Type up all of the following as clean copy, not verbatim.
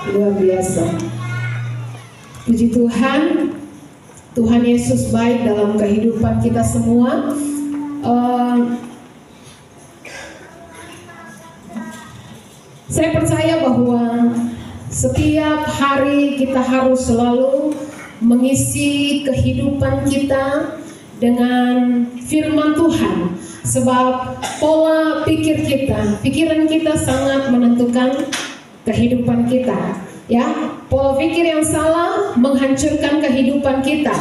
Luar biasa. Puji Tuhan, Tuhan Yesus baik dalam kehidupan kita semua. Saya percaya bahwa setiap hari kita harus selalu mengisi kehidupan kita dengan firman Tuhan. Sebab pola pikir kita, pikiran kita sangat menentukan kehidupan kita. Ya, pola pikir yang salah menghancurkan kehidupan kita.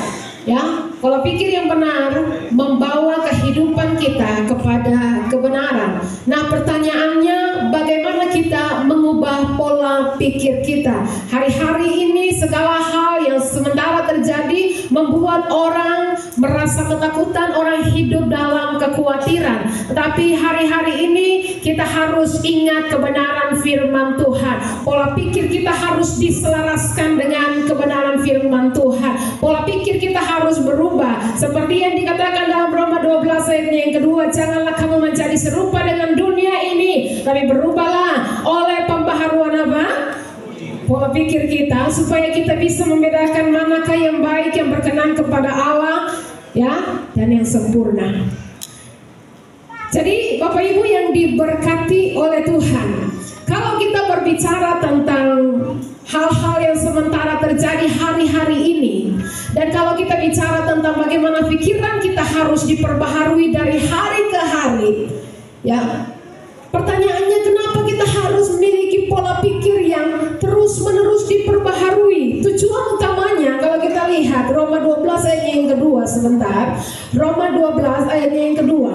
Ya, pola pikir yang benar membawa kehidupan kita kepada kebenaran. Nah, pertanyaannya bagaimana kita mengubah pola pikir kita? Hari-hari ini segala hal yang sementara terjadi membuat orang merasa ketakutan, orang hidup dalam kekhawatiran. Tetapi hari-hari ini kita harus ingat kebenaran firman Tuhan. Pola pikir kita harus diselaraskan dengan kebenaran firman Tuhan. Pola pikir kita harus berubah. Seperti yang dikatakan dalam Roma 12 ayat yang kedua, janganlah kamu menjadi serupa dengan dunia ini, tapi berubahlah oleh pembaharuan apa? Pola pikir kita, supaya kita bisa membedakan manakah yang baik, yang berkenan kepada Allah, ya, dan yang sempurna. Jadi Bapak Ibu yang diberkati oleh Tuhan, kalau kita berbicara tentang hal-hal yang sementara terjadi hari-hari ini, dan kalau kita bicara tentang bagaimana pikiran kita harus diperbaharui dari hari ke hari, ya, pertanyaannya kenapa kita harus memiliki pola pikir yang terus-menerus diperbaharui? Tujuan utamanya kalau kita lihat Roma 12 ayat yang kedua, sebentar, Roma 12 ayat yang kedua.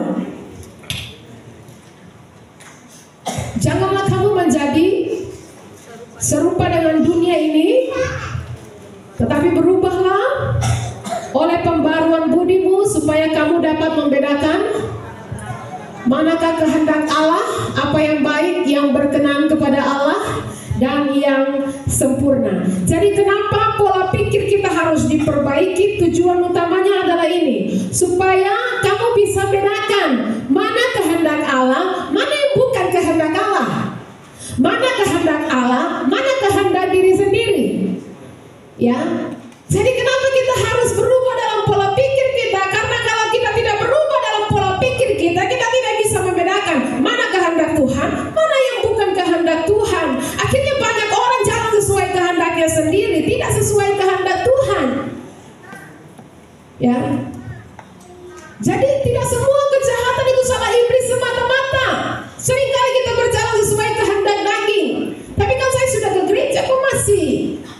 Janganlah kamu menjadi serupa dengan dunia ini, tetapi berubahlah oleh pembaruan budimu, supaya kamu dapat membedakan manakah kehendak Allah, apa yang baik, yang berkenan kepada Allah, dan yang sempurna. Jadi kenapa pola pikir kita harus diperbaiki? Tujuan utamanya adalah ini, supaya kamu bisa bedakan mana kehendak Allah, mana yang bukan kehendak Allah, mana kehendak Allah, mana kehendak diri sendiri. Ya, jadi kenapa kita harus berubah dalam pola pikir kita? Karena kalau kita tidak berubah dalam pola pikir kita, kita tidak bisa membedakan mana kehendak Tuhan, mana yang bukan kehendak Tuhan. Akhirnya banyak orang jalan sesuai kehendaknya sendiri, tidak sesuai kehendak Tuhan. Ya, jadi tidak semua kejahatan itu salah iblis semata-mata. Seringkali kita berjalan sesuai kehendak daging. Tapi kan saya sudah ke gereja kok masih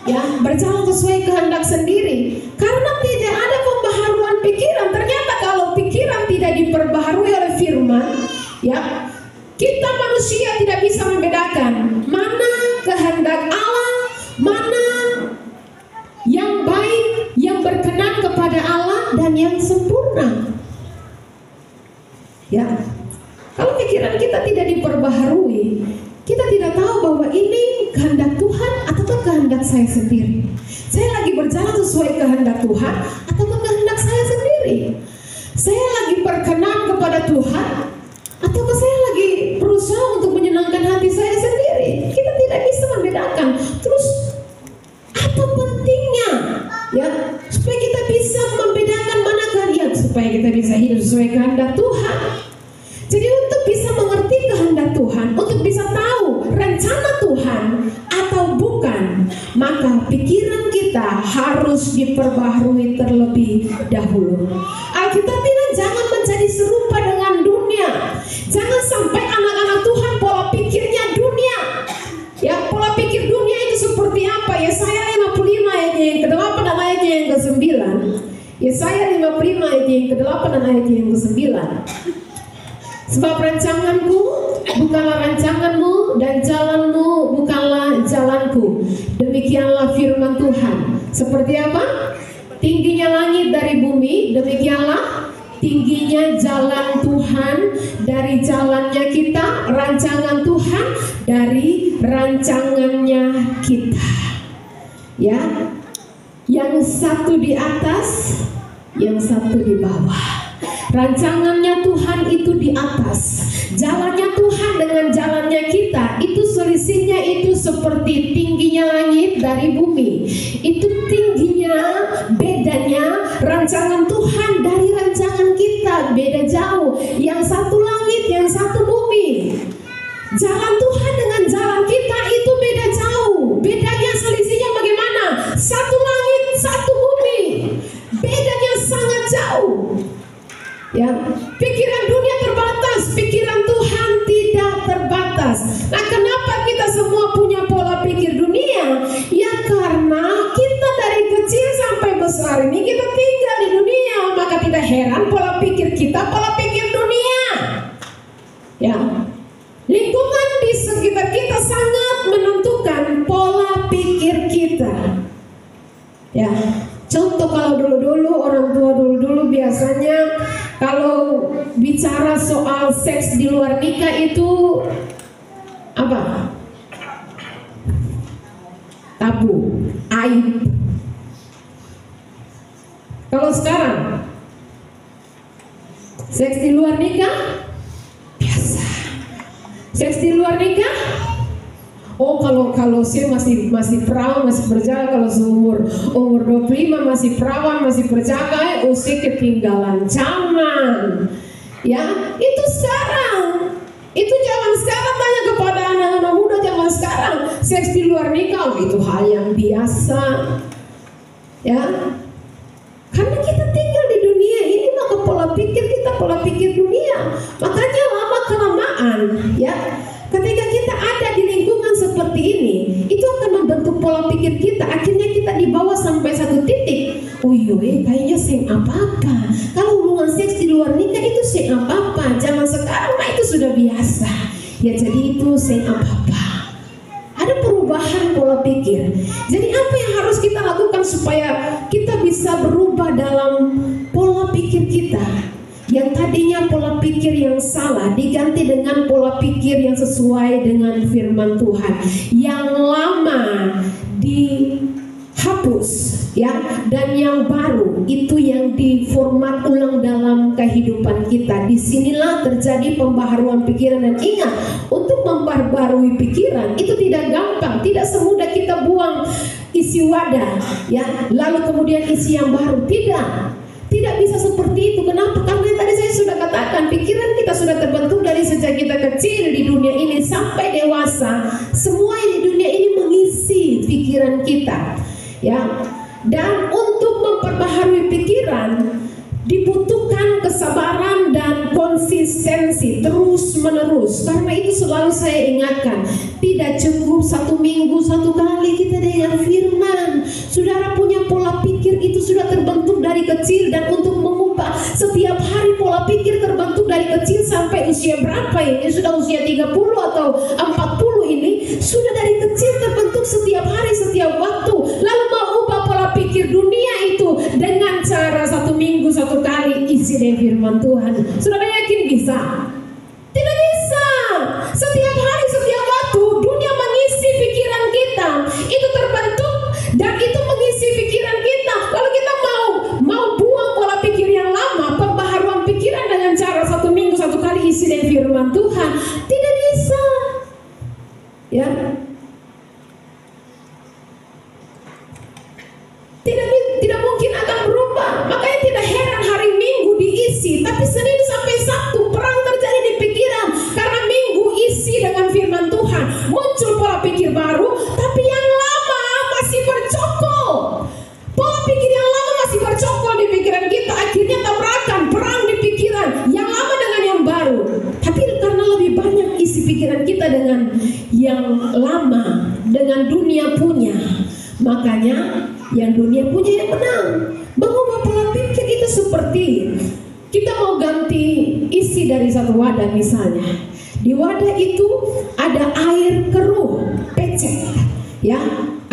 ya berjalan sesuai kehendak sendiri, karena tidak ada pembaharuan pikiran. Ternyata kalau pikiran tidak diperbaharui oleh firman, ya, kita manusia tidak bisa membedakan mana kehendak Allah, mana yang baik, yang berkenan kepada Allah, dan yang sempurna. Ya, kalau pikiran kita tidak diperbaharui, kita tidak tahu bahwa ini kehendak Tuhan atau kehendak saya sendiri. Saya lagi berjalan sesuai kehendak Tuhan atau kehendak saya sendiri. Saya lagi berkenan kepada Tuhan atau saya lagi berusaha untuk menyenangkan hati saya sendiri. Kita tidak bisa membedakan. Terus apa pentingnya? Ya, supaya kita bisa membedakan mana kehendak, supaya kita bisa hidup sesuai kehendak Tuhan. Jadi untuk bisa mengerti kehendak Tuhan, untuk bisa tahu rencana Tuhan atau bukan, maka pikiran kita harus diperbaharui terlebih dahulu. Alkitab bilang jangan menjadi serupa dengan dunia. Jangan sampai anak-anak Tuhan pola pikirnya dunia. Ya, pola pikir dunia itu seperti apa? Yesaya 55 ayat yang ke-8 dan ayat yang ke-9. Yesaya 55 ayat yang ke-8 dan ayat yang ke-9. Sebab rancanganku bukanlah rancanganmu, dan jalanmu bukanlah jalanku. Demikianlah firman Tuhan. Seperti apa? Tingginya langit dari bumi, demikianlah tingginya jalan Tuhan dari jalannya kita, rancangan Tuhan dari rancangannya kita. Ya, yang satu di atas, yang satu di bawah. Rancangannya Tuhan itu di atas, jalannya Tuhan dengan jalannya kita itu selisihnya itu seperti tingginya langit dari bumi. Itu tingginya, bedanya rancangan Tuhan dari rancangan kita beda jauh. Yang satu langit, yang satu bumi. Jalan Tuhan dengan jalan kita itu beda jauh. Bedanya selisihnya bagaimana? Satu langit, satu bumi. Bedanya sangat jauh. Ya, pikiran dunia terbatas, pikiran Tuhan tidak terbatas. Nah, kenapa kita semua punya pola pikir dunia? Ya karena kita dari kecil sampai besar ini kita tinggal di dunia, maka tidak heran pola pikir kita pola pikir dunia. Ya, lingkungan di sekitar kita sangat menentukan pola pikir kita. Ya, contoh kalau dulu-dulu orang tua dulu-dulu biasanya kalau bicara soal seks di luar nikah itu apa? Tabu, aib. Kalau sekarang seks di luar nikah biasa. Seks di luar nikah, oh kalau saya masih perawan, masih berjaga, kalau umur 25 masih perawan, masih berjaga, usia ketinggalan zaman. Ya, itu sekarang. Itu zaman sekarang, tanya kepada anak-anak muda zaman sekarang, seks di luar nikah itu hal yang biasa. Ya. Karena kita tinggal di dunia ini, maka pola pikir kita pola pikir dunia. Makanya lama kelamaan, ya, ketika kita ada di lingkungan seperti ini, itu akan membentuk pola pikir kita. Akhirnya kita dibawa sampai satu titik. Oh iya, kayaknya seks apa-apa. Kalau hubungan seks di luar nikah itu seks apa-apa. Zaman sekarang mah itu sudah biasa. Ya jadi itu seks apa-apa. Ada perubahan pola pikir. Jadi apa yang harus kita lakukan supaya kita bisa berubah dalam pola pikir kita? Yang tadinya pola pikir yang salah diganti dengan pola pikir yang sesuai dengan firman Tuhan. Yang lama dihapus, ya, dan yang baru itu yang diformat ulang dalam kehidupan kita. Disinilah terjadi pembaharuan pikiran. Dan ingat, untuk memperbarui pikiran itu tidak gampang, tidak semudah kita buang isi wadah, ya, lalu kemudian isi yang baru. Tidak bisa seperti itu. Kenapa? Karena tadi saya sudah katakan, pikiran kita sudah terbentuk dari sejak kita kecil di dunia ini sampai dewasa. Semua di dunia ini mengisi pikiran kita, ya. Dan untuk memperbaharui pikiran dibutuhkan kesabaran dan konsistensi terus menerus. Karena itu selalu saya ingatkan, tidak cukup 1 minggu 1 kali kita dengar firman. Saudara punya pola pikir itu sudah terbentuk dari kecil, dan untuk mengubah setiap hari pola pikir terbentuk dari kecil sampai usia berapa ini? Sudah usia 30 atau 40 ini, sudah dari kecil terbentuk setiap hari, setiap waktu. Lalu mau ubah pola pikir dunia itu dengan cara 1 minggu 1 kali isi dengan firman Tuhan. Saudara yakin bisa? Tidak bisa. Setiap hari, setiap waktu dunia mengisi pikiran kita. Itu terbentuk dan itu mengisi pikiran kita. Lalu kita mau buang pola pikir yang lama, pembaharuan pikiran dengan cara 1 minggu 1 kali isi dengan firman Tuhan. Tidak bisa. Ya. Tidak mungkin akan berubah. Makanya tidak heran hari Minggu diisi, tapi Senin sampai Sabtu perang terjadi di pikiran. Karena Minggu isi dengan firman Tuhan, muncul pola pikir baru, tapi yang lama masih bercokol. Pola pikir yang lama masih bercokol di pikiran kita. Akhirnya tabrakan, perang di pikiran yang lama dengan yang baru. Tapi karena lebih banyak isi pikiran kita dengan yang lama, dengan dunia punya, makanya yang dunia punya yang menang. Mengubah pola pikir itu seperti kita mau ganti isi dari satu wadah misalnya. Di wadah itu ada air keruh, pecek, ya,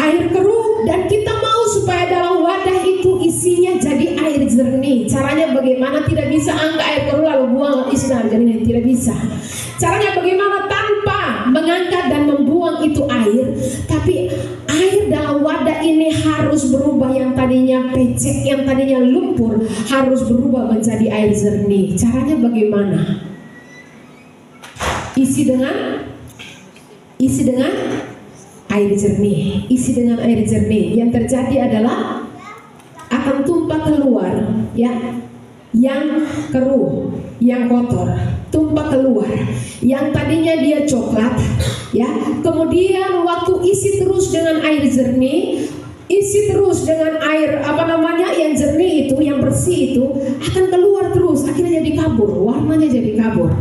air keruh, dan kita mau supaya dalam wadah itu isinya jadi air jernih. Caranya bagaimana? Tidak bisa angkat air keruh lalu buang isi air jernih, tidak bisa. Caranya bagaimana? Tanpa mengangkat dan membuang itu air, tapi air dalam wadah ini harus berubah. Yang tadinya pecek, yang tadinya lumpur, harus berubah menjadi air jernih. Caranya bagaimana? Isi dengan isi dengan air jernih. Isi dengan air jernih. Yang terjadi adalah akan tumpah keluar, ya, yang keruh, yang kotor, tumpah keluar. Yang tadinya dia coklat, ya, kemudian waktu isi terus dengan air jernih, isi terus dengan air yang jernih itu, yang bersih itu akan keluar terus, akhirnya jadi kabur, warnanya jadi kabur.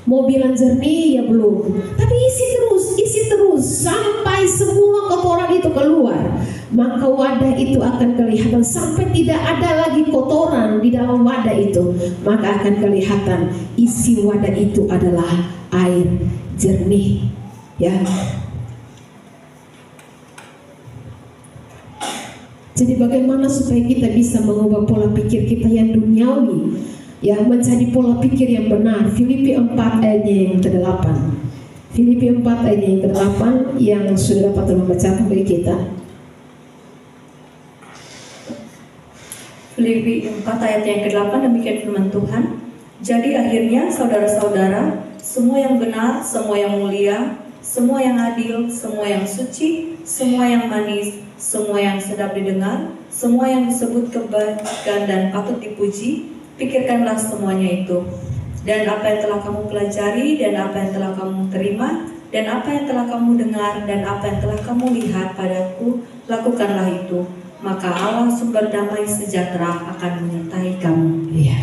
Mau bilang jernih ya belum, tapi isi terus sampai semua kotoran itu keluar. Maka wadah itu akan kelihatan sampai tidak ada lagi kotoran di dalam wadah itu. Maka akan kelihatan isi wadah itu adalah air jernih, ya. Jadi bagaimana supaya kita bisa mengubah pola pikir kita yang duniawi, ya, menjadi pola pikir yang benar. Filipi 4 ayatnya yang ke-8. Filipi 4 ayatnya yang ke-8 yang sudah dapat membacakan bagi kita. Filipi 4 ayat yang ke-8, demikian firman Tuhan. Jadi akhirnya saudara-saudara, semua yang benar, semua yang mulia, semua yang adil, semua yang suci, semua yang manis, semua yang sedap didengar, semua yang disebut kebaikan dan patut dipuji, pikirkanlah semuanya itu. Dan apa yang telah kamu pelajari, dan apa yang telah kamu terima, dan apa yang telah kamu dengar, dan apa yang telah kamu lihat padaku, lakukanlah itu. Maka Allah sumber damai sejahtera akan menyertai kamu. Iya.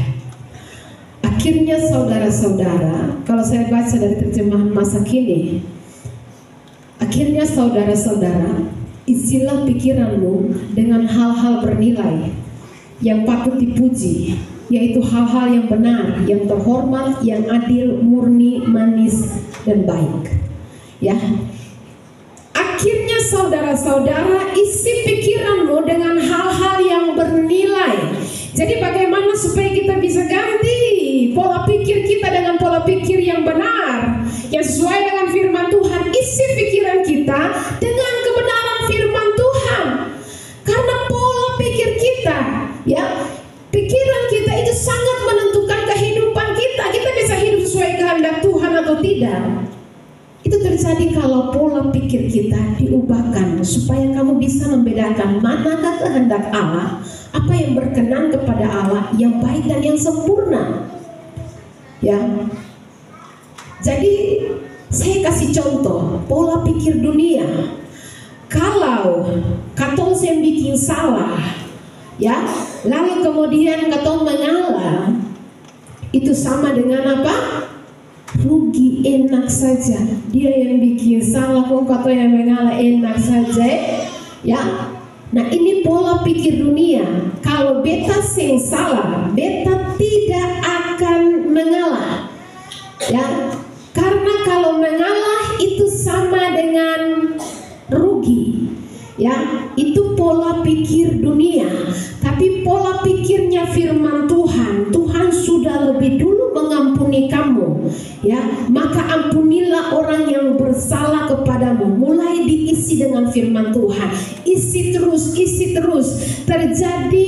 Akhirnya saudara-saudara, kalau saya baca dari terjemahan masa kini, akhirnya saudara-saudara, isilah pikiranmu dengan hal-hal bernilai yang patut dipuji, yaitu hal-hal yang benar, yang terhormat, yang adil, murni, manis, dan baik. Ya. Akhirnya saudara-saudara, isi pikiranmu dengan hal-hal yang bernilai. Jadi bagaimana supaya kita bisa ganti pola pikir kita dengan pola pikir yang benar, yang sesuai dengan firman Tuhan. Isi pikiran kita dengan kebenaran firman Tuhan. Karena pola pikir kita, ya, pikiran kita itu sangat menentukan kehidupan kita. Kita bisa hidup sesuai kehendak Tuhan atau tidak. Itu terjadi kalau pola pikir kita diubahkan supaya kamu bisa membedakan manakah kehendak Allah, apa yang berkenan kepada Allah, yang baik dan yang sempurna. Ya. Jadi saya kasih contoh pola pikir dunia. Kalau katong yang bikin salah, ya, lalu kemudian katong mengalah, itu sama dengan apa? Rugi, enak saja. Dia yang bikin salah, kok kata yang mengalah, enak saja, ya. Nah ini pola pikir dunia. Kalau beta sing salah, beta tidak akan mengalah, ya. Karena kalau mengalah itu sama dengan rugi, ya. Itu pola pikir dunia. Tapi pola pikirnya firman Tuhan, Tuhan sudah lebih dulu mengampuni kamu, ya. Maka ampunilah orang yang bersalah kepadamu. Mulai diisi dengan firman Tuhan. Isi terus. Terjadi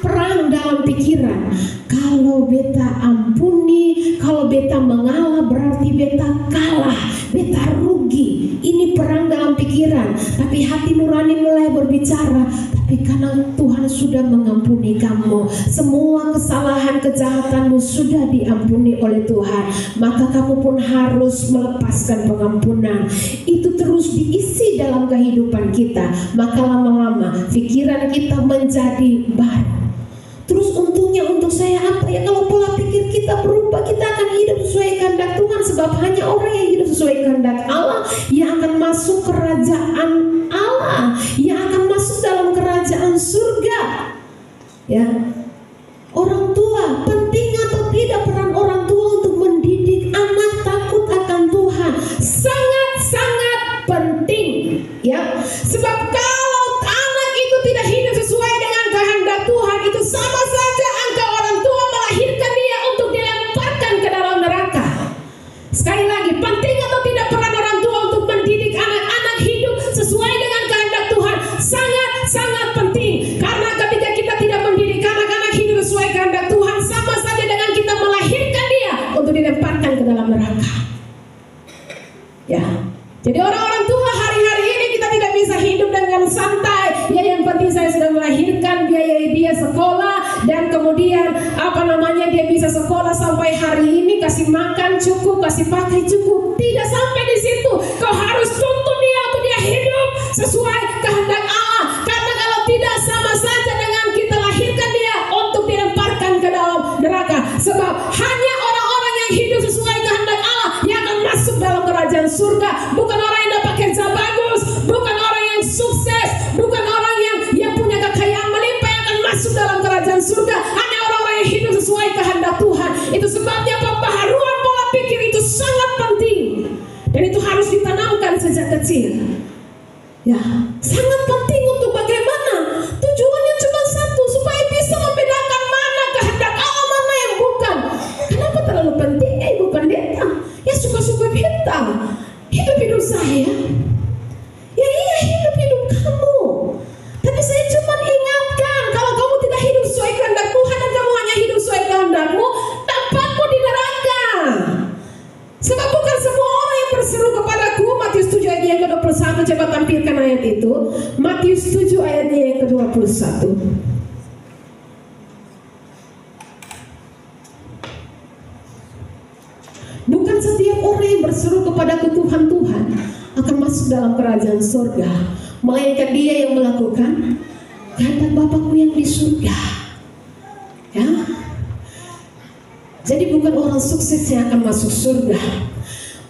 perang dalam pikiran. Kalau beta ampuni, kalau beta mengalah, berarti beta kalah, beta rugi. Ini perang dalam pikiran. Tapi hati nurani mulai berbicara, tapi karena Tuhan sudah mengampuni kamu, semua kesalahan kejahatanmu sudah diampuni oleh Tuhan, maka kamu pun harus melepaskan pengampunan. Itu terus diisi dalam kehidupan kita, maka lama-lama pikiran kita menjadi baru. Terus untungnya untuk saya apa ya? Kalau pola pikir kita berubah, kita akan hidup sesuai kehendak Tuhan. Sebab hanya orang yang hidup sesuai kehendak Allah yang akan masuk kerajaan Allah, yang akan masuk dalam kerajaan surga. Ya, orang tua, penting atau tidak peran orang tua untuk mendidik anak takut akan Tuhan? Sangat-sangat penting, ya. Sebab kalau anak itu tidak hidup sesuai dengan kehendak Tuhan, itu sama saja engkau orang tua melahirkan dia untuk dilemparkan ke dalam neraka. Sekali lagi, penting atau tidak peran orang tua untuk mendidik anak-anak hidup sesuai dengan kehendak Tuhan? Sangat-sangat penting. Karena ketika kita tidak mendidik anak-anak hidup sesuai kehendak Tuhan, sama saja dengan kita melahirkan dia untuk dilemparkan ke dalam neraka. Ya. Jadi orang-orang tua hari-hari ini kita tidak bisa hidup dengan santai. Ya yang penting saya sudah melahirkan, biayai dia sekolah, dan kemudian dia bisa sekolah sampai hari ini, kasih makan cukup, kasih pakai cukup. Tidak sampai di situ. Kau harus tuntut dia untuk dia hidup sesuai kehendak Allah. Karena kalau tidak, sama saja dengan kita lahirkan dia untuk dilemparkan ke dalam neraka. Sebab hanya orang-orang yang hidup sesuai kehendak Allah yang akan masuk dalam kerajaan surga. Bukan orang yang dapat kerja bagus, bukan orang yang sukses, bukan orang yang punya kekayaan melimpah yang akan masuk dalam kerajaan surga. Hanya orang-orang yang hidup sesuai kehendak Tuhan. Itu sebabnya pembaharuan pola pikir itu sangat penting, dan itu harus ditanamkan sejak kecil. Ya, sangat penting untuk bagaimana tujuannya cuma satu, supaya bisa membedakan mana kehendak Allah, mana yang bukan. Kenapa terlalu penting ibu pendeta? Ya suka-suka kita, hidup saya. Ya iya, hidup kamu. Tapi saya cuma ingatkan, kalau kamu tidak hidup sesuai kehendak Tuhan dan kamu hanya hidup sesuai kehendakmu, tempatmu di neraka. Sebab bukan semua orang yang berseru kepadaku. Matius 7 ayat yang ke-21. Coba tampilkan ayat itu. Matius 7 ayatnya yang ke-21. Bukan setiap orang yang berseru kepadaku Tuhan, Tuhan akan masuk dalam kerajaan surga, melainkan dia yang melakukan kehendak Bapakku yang di surga. Ya. Jadi bukan orang sukses yang akan masuk surga,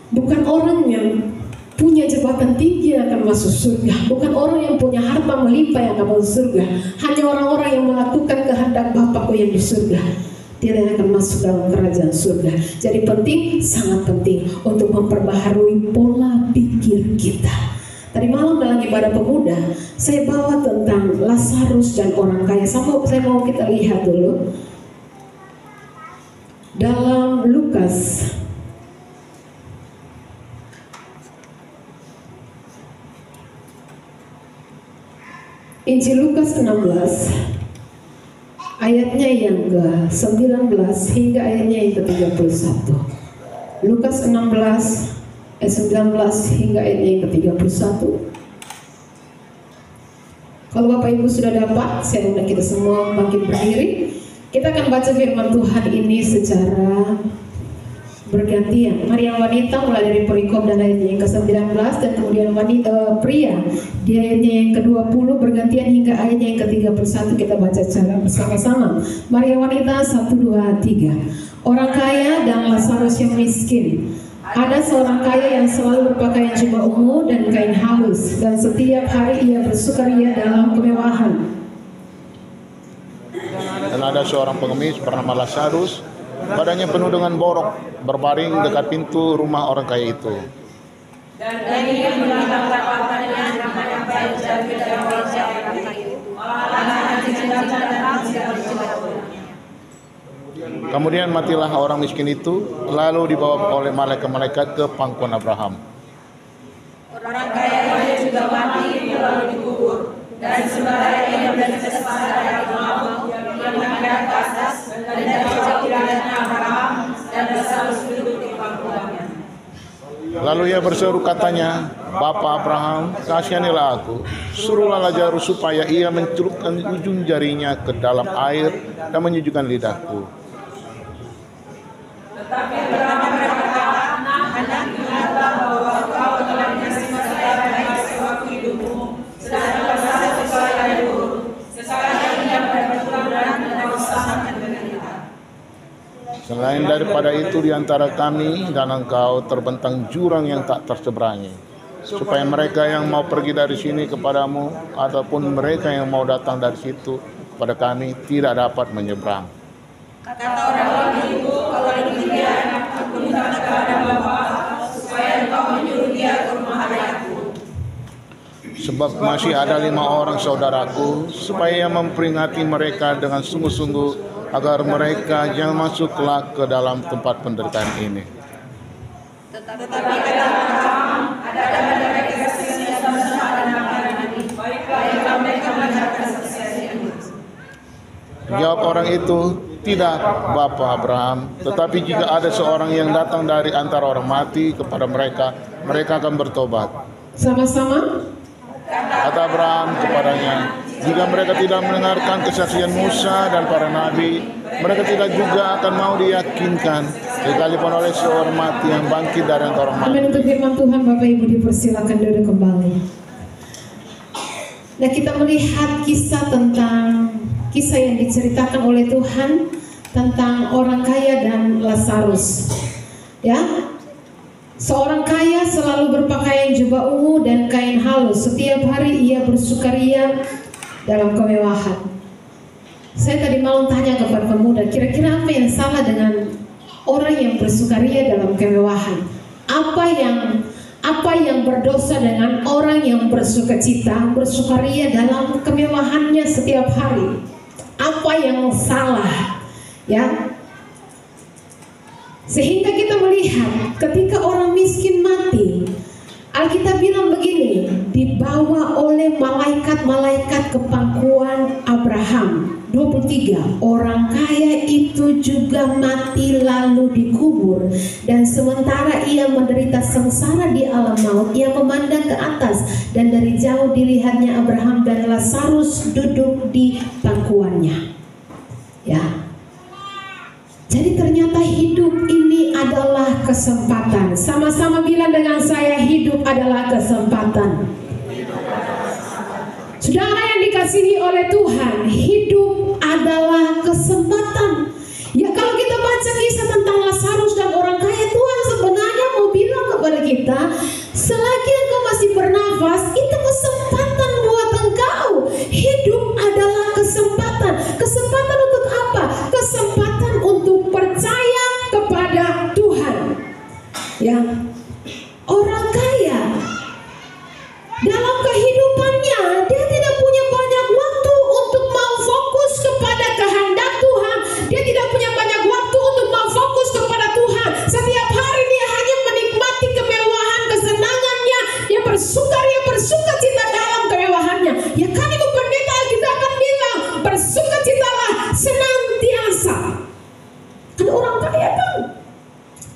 bukan orang yang punya jabatan tinggi yang akan masuk surga, bukan orang yang punya harta melimpah yang akan masuk surga. Hanya orang-orang yang melakukan kehendak Bapakku yang di surga, dia yang akan masuk dalam kerajaan surga. Jadi penting, sangat penting untuk memperbaharui pola pikir kita. Tadi malam dalam ibadah pemuda, saya bawa tentang Lazarus dan orang kaya. Saya mau kita lihat dulu dalam Lukas Injil Lukas 16 ayatnya yang ke-19 hingga ayatnya yang ke-31. Lukas 16 ayat 19 hingga ayatnya yang ke-31. Kalau Bapak Ibu sudah dapat, saya undang kita semua bangkit berdiri. Kita akan baca firman Tuhan ini secara bergantian. Mari yang wanita mulai dari perikop dan ayatnya yang ke-19, dan kemudian pria di ayatnya yang ke-20 bergantian hingga ayatnya yang ke-31. Kita baca secara bersama-sama. Mari yang wanita, 1, 2, 3. Orang kaya dan Lazarus yang miskin. Ada seorang kaya yang selalu berpakaian jubah ungu dan kain halus, dan setiap hari ia bersukaria dalam kemewahan. Dan ada seorang pengemis bernama Lazarus, badannya penuh dengan borok, berbaring dekat pintu rumah orang kaya itu. Dan ia menatap tapatannya dengan baik dan dalam wajah orang kaya itu. Malah dicinta dan Kemudian matilah orang miskin itu, lalu dibawa oleh malaikat-malaikat ke pangkuan Abraham. Orang kaya itu juga mati lalu dikubur, dan sementara ia berada pada rumah yang menghadap ke atas, dan jauh kiranya Abraham dan Lazarus duduk di pangkuannya. Lalu ia berseru katanya, Bapa Abraham, kasihanilah aku, suruhlah Lazarus supaya ia mencelupkan ujung jarinya ke dalam air dan menyejukkan lidahku. Tetapi Abraham berkata, hendak ingatlah bahwa kau telah menerima segala hasil waktu hidupmu, sedang bersalah sesuai yang buruk. Sekarang ia berketurunan dan kau sama dengan kita. Selain daripada itu di antara kami dan engkau terbentang jurang yang tak terseberangi, supaya mereka yang mau pergi dari sini kepadamu ataupun mereka yang mau datang dari situ kepada kami tidak dapat menyeberang. Kata orang itu, kalau demikian aku minta kepada Bapa supaya engkau menyuruh dia ke rumah ayahku. Sebab masih ada 5 orang saudaraku, supaya memperingati mereka dengan sungguh-sungguh agar mereka jangan masuk kelak ke dalam tempat penderitaan ini. Tetapi kata Abraham, ada kesaksian sama-sama dan nanti. Baiklah mereka melihat kesaksian itu. Jawab orang itu, Tidak, Bapak Abraham, tetapi jika ada seorang yang datang dari antara orang mati kepada mereka, mereka akan bertobat. Sama-sama. Kata Abraham kepadanya, jika mereka tidak mendengarkan kesaksian Musa dan para nabi, mereka tidak juga akan mau diyakinkan, sekalipun oleh seorang mati yang bangkit dari antara orang mati. Amin. Untuk firman Tuhan, Bapak Ibu dipersilakan duduk kembali. Nah, kita melihat kisah yang diceritakan oleh Tuhan tentang orang kaya dan Lazarus. Ya, seorang kaya selalu berpakaian jubah ungu dan kain halus. Setiap hari ia bersukaria dalam kemewahan. Saya tadi malam tanya kepada pemuda, kira-kira apa yang salah dengan orang yang bersukaria dalam kemewahan? Apa yang berdosa dengan orang yang bersukacita, bersukaria dalam kemewahannya setiap hari? Apa yang salah? Ya, sehingga kita melihat ketika orang miskin mati, Alkitab bilang begini, dibawa oleh malaikat-malaikat ke pangkuan Abraham. 23, orang kaya itu juga mati lalu dikubur, dan sementara ia menderita sengsara di alam maut, ia memandang ke atas, dan dari jauh dilihatnya Abraham dan Lazarus duduk di pangkuannya. Ya, jadi ternyata hidup ini adalah kesempatan. Sama-sama bilang dengan saya, hidup adalah kesempatan. Saudara yang dikasihi oleh Tuhan, hidup adalah kesempatan. Ya, kalau kita baca kisah tentang Lazarus dan orang kaya, Tuhan sebenarnya mau bilang kepada kita, selagi engkau masih bernafas, itu kesempatan buat engkau. Hidup adalah kesempatan. Kesempatan untuk apa? Kesempatan untuk percaya kepada Tuhan. Ya, orang kaya dalam kehidupannya, dia tidak punya banyak waktu untuk mau fokus kepada kehendak Tuhan. Dia tidak punya banyak waktu untuk mau fokus kepada Tuhan. Setiap hari dia hanya menikmati kemewahan, kesenangannya. Dia bersukacita dalam kemewahannya. Ya kan, Ibu Pendeta, kita akan bilang bersukacitalah senantiasa. Kan orang kaya kan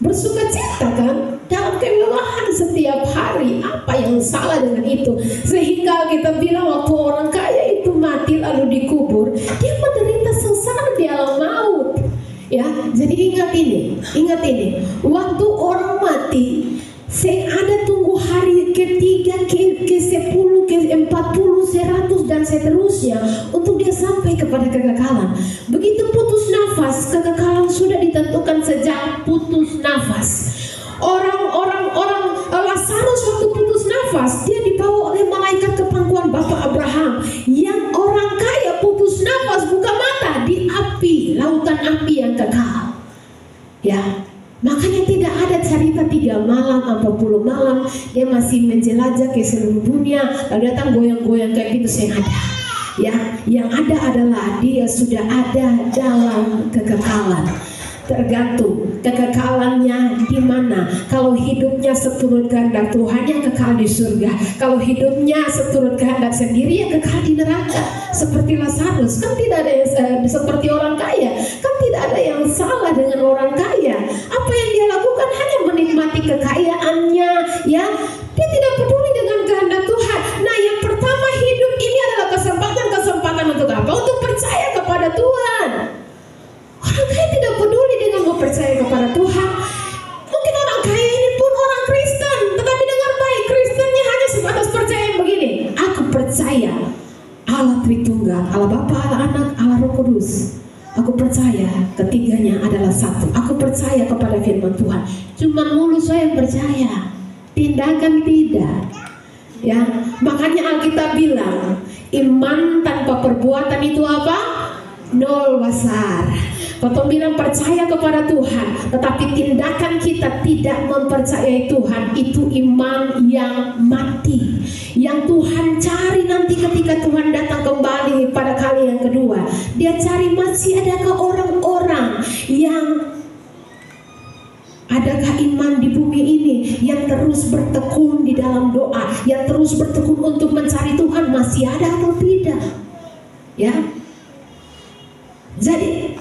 bersukacita kan dalam kemewahan setiap hari. Apa yang salah dengan itu? Sehingga kita bilang waktu orang kaya itu mati lalu dikubur, dia menderita sengsara di alam maut. Ya, jadi ingat ini. Waktu orang mati, ada tunggu hari ketiga, ke-10, ke-40, 100 dan seterusnya untuk dia sampai kepada kekekalan. Begitu putus nafas, kekekalan sudah ditentukan sejak putus nafas. Orang Lazarus waktu putus nafas, dia dibawa oleh malaikat ke pangkuan Bapak Abraham. Yang orang kaya putus nafas buka mata di api, lautan api yang kekal. Ya, makanya tidak ada cerita 3 malam, 40 malam dia masih menjelajah ke seluruh dunia lalu datang goyang-goyang kayak gitu. Saya ada. Ya, yang ada adalah dia sudah ada dalam kekekalan. Tergantung kekekalannya di mana. Kalau hidupnya seturut kehendak Tuhan, yang kekal di surga. Kalau hidupnya seturut kehendak sendiri, yang kekal di neraka. Seperti Lazarus, kan tidak ada yang seperti orang kaya. Kan tidak ada yang salah dengan orang kaya. Apa yang dia lakukan hanya menikmati kekayaannya, ya. Dia tidak peduli dengan kehendak Tuhan. Nah, yang pertama, hidup ini adalah kesempatan untuk apa? Untuk percaya kepada Tuhan. Orang kaya tidak peduli dengan mau percaya kepada Tuhan. Mungkin orang kaya ini pun orang Kristen, tetapi dengar baik, Kristennya hanya sebatas percaya yang begini. Aku percaya Allah Tritunggal, Allah Bapa, Allah Anak, Allah Roh Kudus. Aku percaya ketiganya adalah satu. Aku percaya kepada firman Tuhan. Cuma mulut saya yang percaya, tindakan tidak. Ya, makanya Alkitab bilang, iman tanpa perbuatan itu apa? Nol wasar. Potong bilang percaya kepada Tuhan, tetapi tindakan kita tidak mempercayai Tuhan, itu iman yang mati. Yang Tuhan cari nanti ketika Tuhan datang kembali pada kali yang kedua, dia cari masih adakah orang-orang yang, adakah iman di bumi ini yang terus bertekun di dalam doa, yang terus bertekun untuk mencari Tuhan, masih ada atau tidak? Ya. Jadi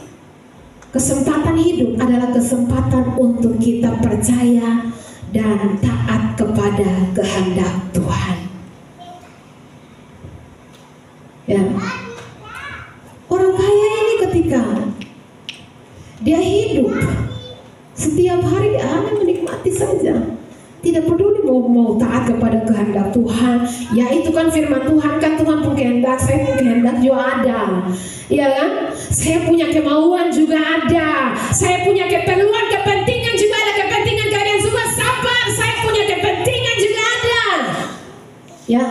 Kesempatan hidup adalah kesempatan untuk kita percaya dan taat kepada kehendak Tuhan. Ya. Orang kaya ini ketika dia hidup, setiap hari dia hanya menikmati saja, tidak peduli mau taat kepada kehendak Tuhan. Ya itu kan firman Tuhan, kan Tuhan pun kehendak, saya pun kehendak juga ada, ya kan? Saya punya kemauan juga ada, saya punya keperluan, kepentingan juga ada, kepentingan kalian semua sabar, saya punya kepentingan juga ada. Ya,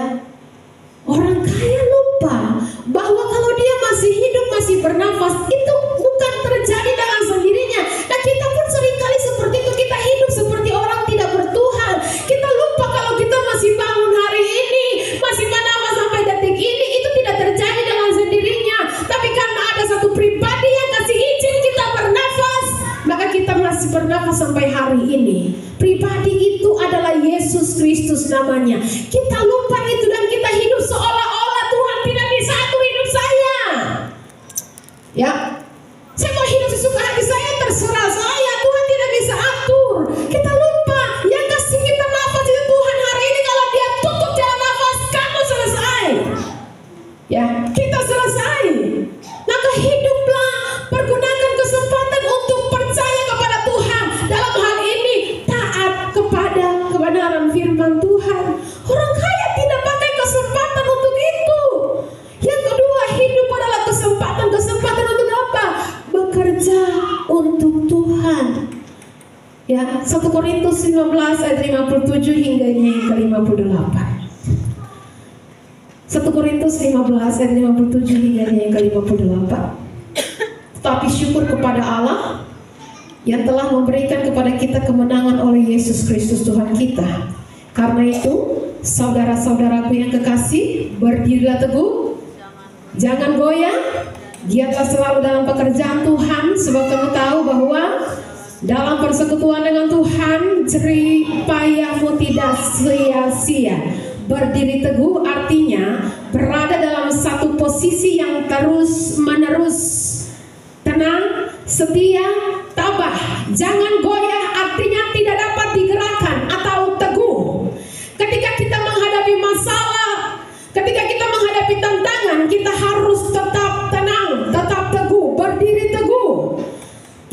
orang kaya lupa bahwa kalau dia masih hidup, masih bernafas, itu bukan terjadi dengan sendirinya. Dan kita pun seringkali seperti itu, kita hidup seperti orang tidak bertuhan. Kita lupa kalau kita masih bangun hari ini, masih bernafas sampai detik ini, itu tidak terjadi dengan sendirinya. Tapi karena ada satu pribadi yang kasih izin kita bernafas, maka kita masih bernafas sampai hari ini. Pribadi itu adalah Yesus Kristus namanya. Kita lupa itu dan kita hidup seolah-olah Tuhan tidak bisa atur hidup saya. Ya, saya mau hidup sesuka hati saya, terserah saya, Tuhan tidak bisa atur. Kita lupa yang kasih kita nafas itu Tuhan. Hari ini kalau dia tutup jalan nafas, kamu selesai. Ya, kita selesai. Maka hiduplah, pergunakan kesempatan untuk percaya kepada Tuhan. Dalam hal ini taat kepada kebenaran firman Tuhan. Orang kaya tidak pakai kesempatan untuk itu. Yang kedua, hidup adalah kesempatan untuk apa? Bekerja untuk Tuhan. Ya, 1 Korintus 15 ayat 57 hingga yang ke-58. 1 Korintus 15 ayat 57 hingga yang ke-58. Tetapi syukur kepada Allah yang telah memberikan kepada kita kemenangan oleh Yesus Kristus Tuhan kita. Karena itu, saudara-saudaraku yang kekasih, berdirilah teguh, jangan goyah, giatlah selalu dalam pekerjaan Tuhan, sebab kamu tahu bahwa dalam persekutuan dengan Tuhan jerih payahmu tidak sia-sia. Berdiri teguh artinya berada dalam satu posisi yang terus-menerus, tenang, setia, tabah. Jangan goyah artinya tidak dapat digerakkan atau teguh. Ketika kita menghadapi masalah, ketika kita menghadapi tantangan, kita harus tetap tenang, tetap teguh, berdiri teguh,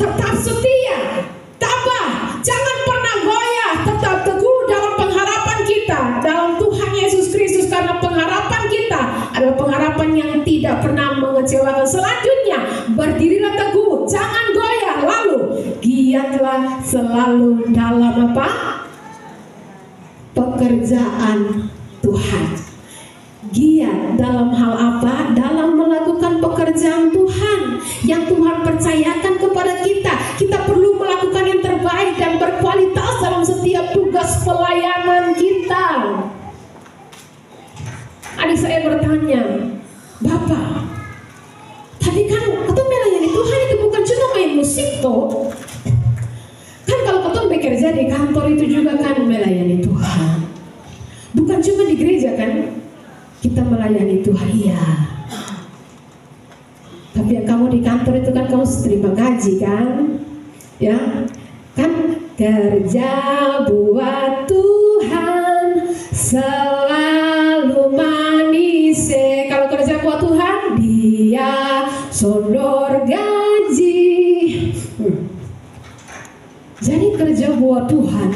tetap setia, tabah. Jangan pernah goyah, tetap teguh dalam pengharapan kita dalam Tuhan Yesus Kristus, karena pengharapan kita adalah pengharapan yang tidak pernah mengecewakan. Selanjutnya, berdirilah teguh, jangan goyah, lalu giatlah selalu dalam apa? Pekerjaan Tuhan. Giat dalam hal apa? Dalam melakukan pekerjaan Tuhan yang Tuhan percayakan kepada kita. Kita perlu melakukan yang terbaik dan berkualitas dalam setiap tugas pelayanan kita. Adik saya bertanya, Bapak, tapi kan kita melayani Tuhan itu bukan cuma main musik toh. Kan kalau kita bekerja di kantor itu juga kan melayani Tuhan. Bukan cuma di gereja kan kita melayani Tuhan, iya. Tapi yang kamu di kantor itu kan kamu terima gaji kan, ya kan, kerja buat Tuhan selalu manis. Kalau kerja buat Tuhan dia sodor gaji. Jadi kerja buat Tuhan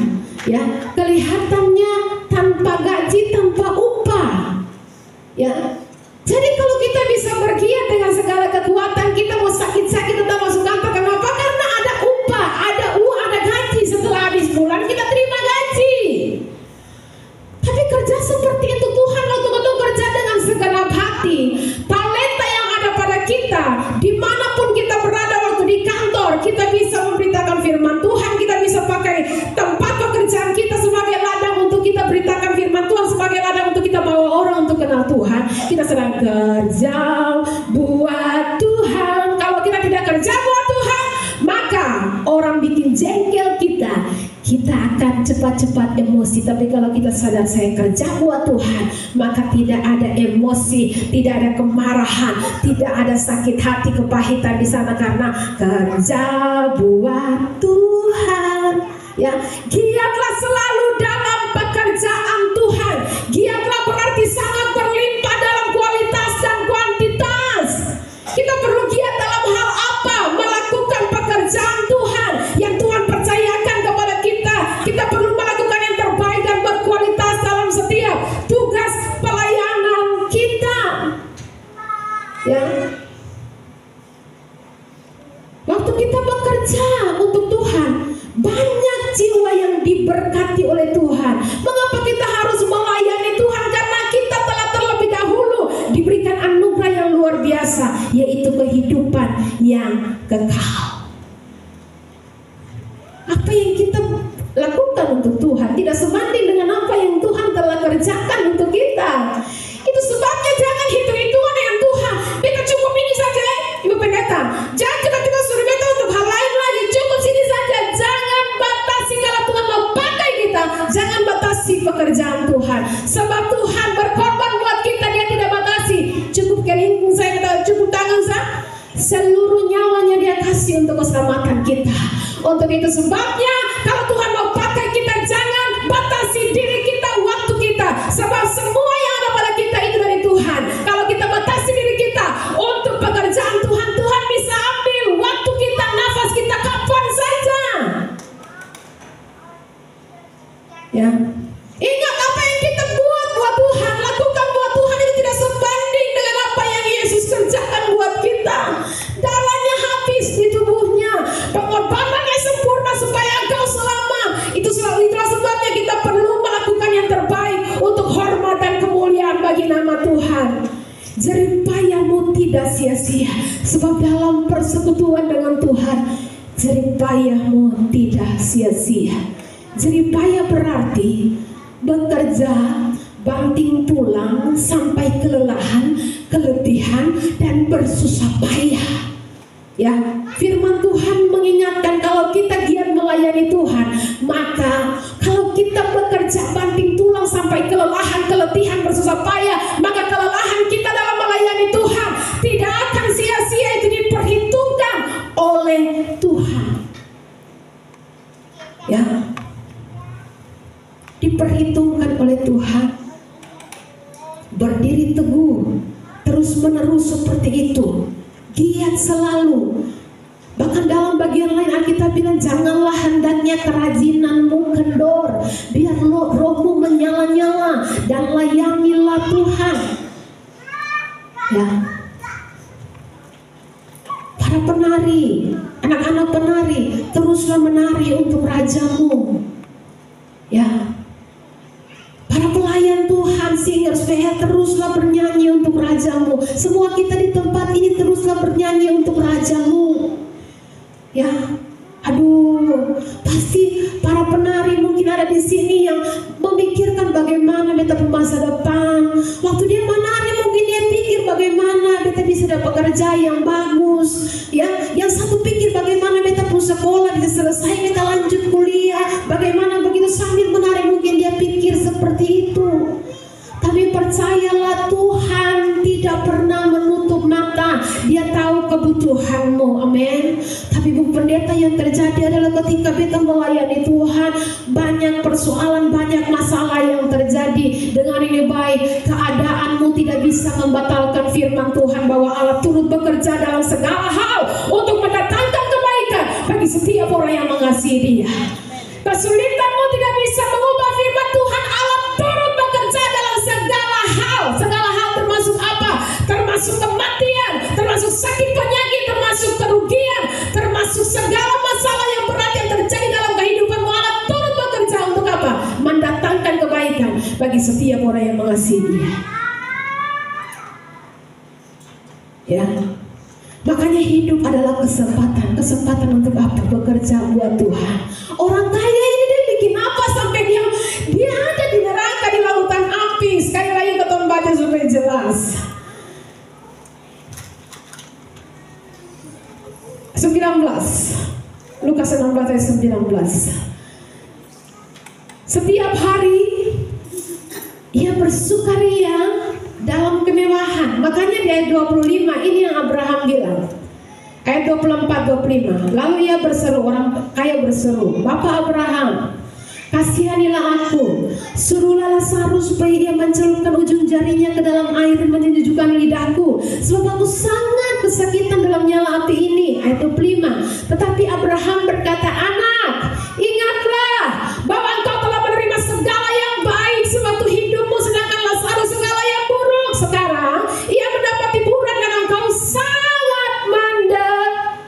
ya kelihatannya tanpa gaji, tanpa upah. Ya, jadi kalau kita bisa bergiat dengan segala kekuatan, kita mau sakit-sakit tetap masuk kantor. Kenapa? Karena ada upah, ada uang, ada gaji. Setelah habis bulan kita terima gaji. Tapi kerja seperti itu Tuhan waktu-waktu kerja dengan segenap hati. Talenta yang ada pada kita, dimanapun kita berada, waktu di kantor kita bisa memberitakan firman Tuhan, kita bisa pakai tempat pekerjaan kita sebagai ladang untuk kita beritakan firman Tuhan, sebagai ladang untuk kita bawa orang untuk kenal Tuhan. Kita sedang kerja buat Tuhan. Kalau kita tidak kerja buat Tuhan, maka orang bikin jengkel kita akan cepat-cepat cepat emosi. Tapi kalau kita sadar saya kerja buat Tuhan, maka tidak ada emosi, tidak ada kemarahan, tidak ada sakit hati, kepahitan di sana, karena kerja buat Tuhan. Ya, giatlah selalu dalam pekerjaan Tuhan. Giatlah berarti sangat berlimpah dalam kualitas dan kuantitas. Kita perlu giat dalam hal apa? Melakukan pekerjaan Tuhan yang Tuhan percayakan kepada kita. Kita perlu melakukan yang terbaik dan berkualitas dalam setiap tugas pelayanan kita. Ya. Waktu kita bekerja untuk Tuhan, banyak jiwa yang diberkati oleh Tuhan. Mengapa kita harus melayani Tuhan? Karena kita telah terlebih dahulu diberikan anugerah yang luar biasa, yaitu kehidupan yang kekal. Apa yang kita lakukan untuk Tuhan tidak sebanding dengan apa yang Tuhan telah kerjakan untuk kita. Itu sebabnya jangan hitung-hitungan dengan Tuhan. Beta cukup ini saja, Ibu Pendeta. Jangan kita suruh beta untuk hal lain lagi. Cukup sini saja. Jangan batasi kalau Tuhan mau pakai kita. Jangan batasi pekerjaan Tuhan. Sebab Tuhan berkorban buat kita. Dia tidak batasi. Cukup kelingking saya, cukup tangan saya. Seluruh nyawanya Dia kasih untuk keselamatan kita. Untuk itu sebabnya kalau Tuhan mau pakai kita, jangan batasi diri kita, waktu kita. Sebab semua yang ada pada kita itu dari Tuhan. Kalau kita batasi diri kita untuk pekerjaan Tuhan, Tuhan bisa ambil waktu kita, nafas kita kapan saja. Ya, ingat apa yang kita buat Tuhan, lakukan buat Tuhan, itu tidak sebanding dengan apa yang Yesus kerjakan buat kita. Darahnya habis di tubuhnya, pengorbanannya sempurna supaya engkau selamat. Itulah sebabnya kita perlu melakukan yang terbaik untuk hormat dan kemuliaan bagi nama Tuhan. Jeripayamu tidak sia-sia, sebab dalam persekutuan dengan Tuhan, jeripayamu tidak sia-sia. Jeripaya berarti bekerja, banting tulang sampai kelelahan, keletihan, dan bersusah payah. Ya, firman Tuhan mengingatkan kalau kita giat melayani Tuhan, maka kalau kita bekerja banting tulang sampai kelelahan, keletihan, bersusah payah, maka kelelahan kita dalam melayani Tuhan tidak akan sia-sia. Itu diperhitungkan oleh Tuhan. Ya, diperhitungkan oleh Tuhan. Berdiri teguh, terus menerus seperti itu. Giat selalu. Bahkan dalam bagian lain Alkitab bilang, janganlah hendaknya kerajinanmu kendor, biar rohmu menyala-nyala dan layanilah Tuhan. Ya, para penari, anak-anak penari, teruslah menari untuk Rajamu. Ya, para pelayan Tuhan, singers, teruslah bernyanyi untuk Rajamu. Semua kita di tempat ini teruslah bernyanyi untuk Rajamu. Ya, aduh, pasti para penari mungkin ada di sini yang memikirkan bagaimana beta masa depan. Waktu dia menari mungkin dia pikir bagaimana beta bisa dapat kerja yang bagus. Ya, yang satu pikir bagaimana beta pun sekolah bisa selesai, beta lanjut kuliah. Bagaimana begitu sambil menari mungkin dia pikir seperti itu. Tapi percayalah, Tuhan tidak pernah menutup mata. Dia tahu kebutuhanmu, amin. Tapi Bu Pendeta, yang terjadi adalah ketika kita melayani Tuhan, banyak persoalan, banyak masalah yang terjadi. Dengan ini baik, keadaanmu tidak bisa membatalkan firman Tuhan bahwa Allah turut bekerja dalam segala hal untuk mendatangkan kebaikan bagi setiap orang yang mengasihi Dia. Kesulitanmu tidak bisa mengubah firman Tuhan. Allah turut bekerja dalam segala hal. Segala hal termasuk apa? Termasuk kematian, termasuk sakit penyakit, termasuk kerugian, termasuk segala masalah yang berat yang terjadi dalam kehidupanmu. Allah turut bekerja untuk apa? Mendatangkan kebaikan bagi setiap orang yang mengasihi Dia. Ya, makanya hidup adalah kesempatan. Kesempatan untuk apa? Bekerja buat Tuhan. Orang kaya ini dia bikin apa sampai dia ada di neraka, di lautan api. Sekali lagi kita baca supaya jelas. 19 Lukas 16 ayat 19. Setiap hari ia bersukaria dalam kemewahan. Makanya di ayat 25 ini yang Abraham bilang. Ayat 24-25. Lalu ia berseru, orang kaya berseru, Bapak Abraham, kasihanilah aku, suruhlah Lazarus supaya dia mencelupkan ujung jarinya ke dalam air dan menyejukkan lidahku, sebab aku sangat kesakitan dalam nyala api ini. Ayat 25. Tetapi Abraham berkata, anak, ingatlah bahwa engkau telah menerima segala yang baik sewaktu hidupmu, sedangkan Lazarus segala yang buruk. Sekarang ia mendapat hiburan dan engkau sangat menderita.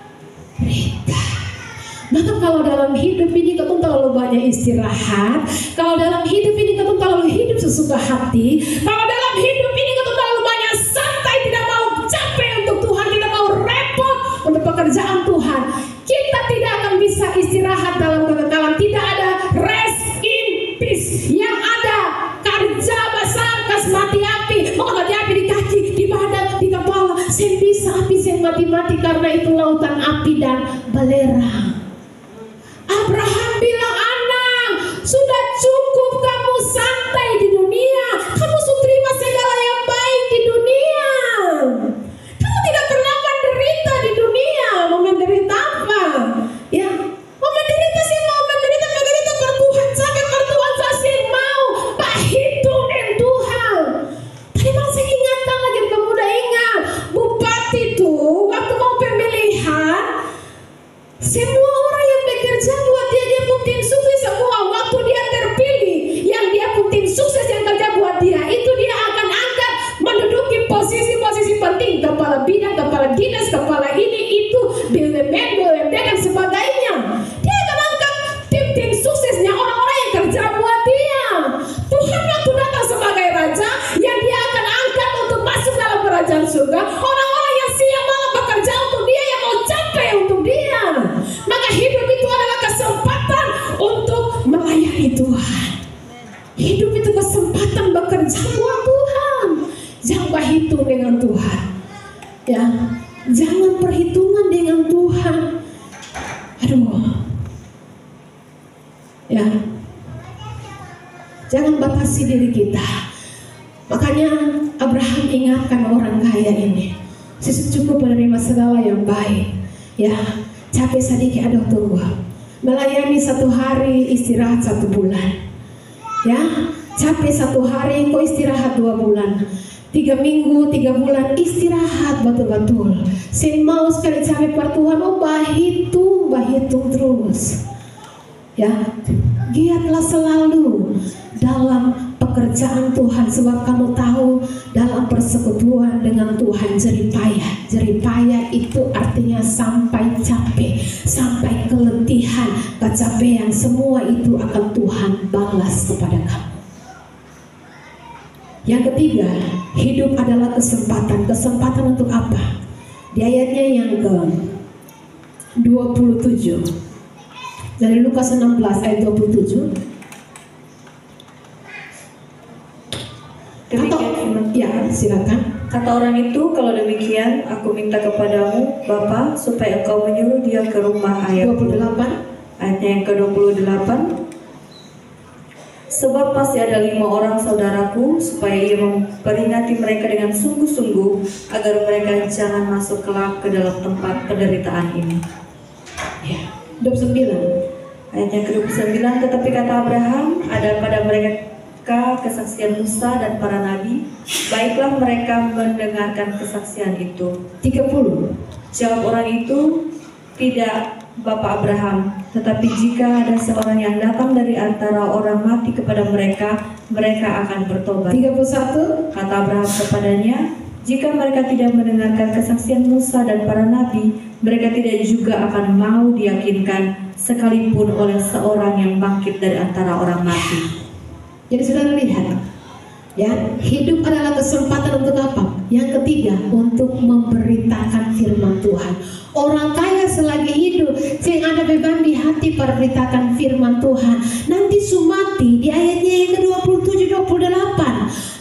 Maka kalau dalam hidup ini ketun terlalu banyak istirahat, kalau dalam hidup ini ketun terlalu hidup sesuka hati, kalau dalam hidup ini ketun terlalu banyak santai, tidak mau capek untuk Tuhan, tidak mau repot untuk pekerjaan Tuhan, kita tidak akan bisa istirahat dalam kekekalan. Tidak ada rest in peace. Yang ada kerja besar, kas mati api, mau mati api di kaki, di badan, di kepala, sen bisa api, sen mati-mati, karena itu lautan api dan belerang. Abraham bilang, anak, sudah cukup kamu santai di dunia. Kamu sudah terima segala yang baik di dunia. Kamu tidak pernah menderita di dunia. Mau menderita apa? Ya, mau menderita sih, mau menderita per Tuhan, sampai per Tuhan saya mau bahitung dengan Tuhan. Tadi bang saya ingatkan lagi, pemuda ingat, bupati tuh waktu mau pemilihan, semua orang yang bekerja buat dia pun tim sukses semua. Waktu dia terpilih, yang dia pun tim sukses yang kerja buat dia, itu dia akan angkat menduduki posisi-posisi penting, kepala bidang, kepala dinas, kepala ini itu, BUMN dan sebagainya. Dia akan angkat tim-tim suksesnya, orang-orang yang kerja buat dia. Tuhan waktu datang sebagai raja, yang dia akan angkat untuk masuk dalam kerajaan surga, orang-orang yang siap malah bekerja untuk dia, yang mau capek untuk dia. Maka hidup itu adalah kesempatan untuk melayani Tuhan. Hidup itu kesempatan bekerja buat Tuhan. Jangan berhitung dengan Tuhan, ya. Jangan perhitungan dengan Tuhan. Aduh, ya. Jangan batasi diri kita. Makanya Abraham ingatkan orang kaya ini, saya cukup menerima segala yang baik, ya. Capek sedikit ada tunggu, melayani 1 hari, istirahat 1 bulan, ya. Capek 1 hari, kok istirahat 2 bulan, 3 minggu, 3 bulan, istirahat betul-betul. Saya mau sekali capek per Tuhan, oh bahitung terus, ya. Giatlah selalu dalam pekerjaan Tuhan, sebab kamu tahu dalam persekutuan dengan Tuhan jeripaya itu artinya sampai capek, sampai keletihan, kecapean, semua itu akan Tuhan balas kepada kamu. Yang ketiga, hidup adalah kesempatan. Kesempatan untuk apa? Di ayatnya yang ke-27 dari Lukas 16 ayat 27. Ya, silakan. Kata orang itu, kalau demikian aku minta kepadamu Bapa, supaya engkau menyuruh dia ke rumah ayahku. 28. Ayatnya yang ke-28. Sebab pasti ada 5 orang saudaraku, supaya ia memperingati mereka dengan sungguh-sungguh, agar mereka jangan masuk kelak ke dalam tempat penderitaan ini. Ya, 29. Ayat yang ke-29. Tetapi kata Abraham, ada pada mereka kesaksian Musa dan para nabi, baiklah mereka mendengarkan kesaksian itu. 30. Jawab orang itu, tidak Bapak Abraham, tetapi jika ada seorang yang datang dari antara orang mati kepada mereka, mereka akan bertobat. 31. Kata Abraham kepadanya, jika mereka tidak mendengarkan kesaksian Musa dan para nabi, mereka tidak juga akan mau diyakinkan sekalipun oleh seorang yang bangkit dari antara orang mati. Jadi saudara lihat, ya, hidup adalah kesempatan untuk apa? Yang ketiga, untuk memberitakan firman Tuhan. Orang kaya selagi hidup, yang ada beban di hati berberitakan firman Tuhan. Nanti sumati di ayatnya yang ke-27-28.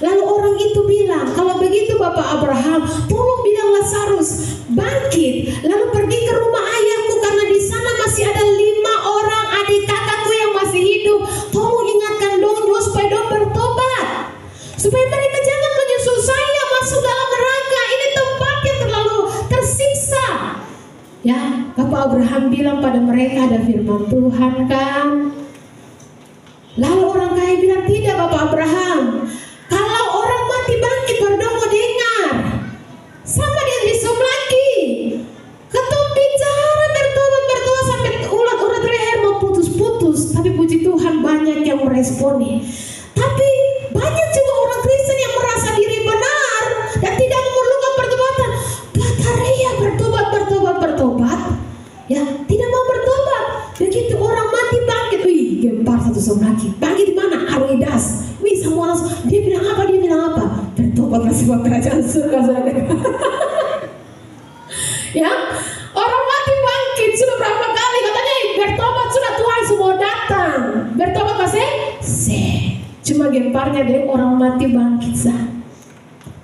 Lalu orang itu bilang, kalau begitu Bapak Abraham, tolong bilang Lazarus bangkit, lalu pergi ke rumah ayahku, karena di sana masih ada 5 orang adik kakakku yang masih hidup. Tolong ingat supaya mereka jangan menyusul saya masuk dalam neraka. Ini tempat yang terlalu tersiksa. Ya, Bapak Abraham bilang pada mereka, ada firman Tuhan kan. Lalu orang kaya bilang, tidak Bapak Abraham, kalau orang mati bangkit berdoa dengar, sama dia mesum lagi. Ketum bicara bertobat sampai urat-urat leher mau putus-putus. Tapi puji Tuhan banyak yang meresponi. Tapi banyak juga orang Kristen yang merasa diri benar dan tidak memerlukan pertobatan. Bataria bertobat, ya tidak mau bertobat. Begitu orang mati bangkit, wih gempar satu sama lagi. Bangkit di mana? Aroidas. Wih semua langsung. Dia bilang apa? Bertobatlah sebab kerajaan surga saudara. Ya, orang mati bangkit sudah berapa kali katanya bertobat sudah, Tuhan semua datang. Bertobat masih? Cuma gemparnya deh orang mati bangkit sah.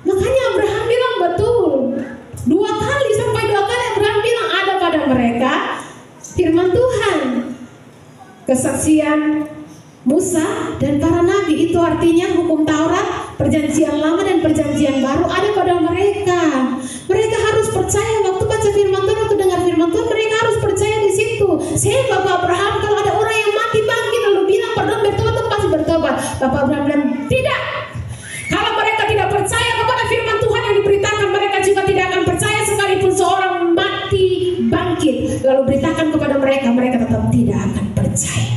Makanya Abraham bilang betul. 2 kali Abraham bilang ada pada mereka firman Tuhan. Kesaksian Musa dan para nabi, itu artinya hukum Taurat, perjanjian lama dan perjanjian baru ada pada mereka. Mereka harus percaya waktu baca firman Tuhan, waktu dengar firman Tuhan, mereka harus percaya di situ. Saya Bapak Abraham, kalau ada orang yang mati bangkit lalu bilang bertobat, pasti bertobat. Bapak Abraham bilang tidak. Kalau mereka tidak percaya kepada firman Tuhan yang diberitakan, mereka juga tidak akan percaya sekalipun seorang mati bangkit lalu beritakan kepada mereka, mereka tetap tidak akan percaya.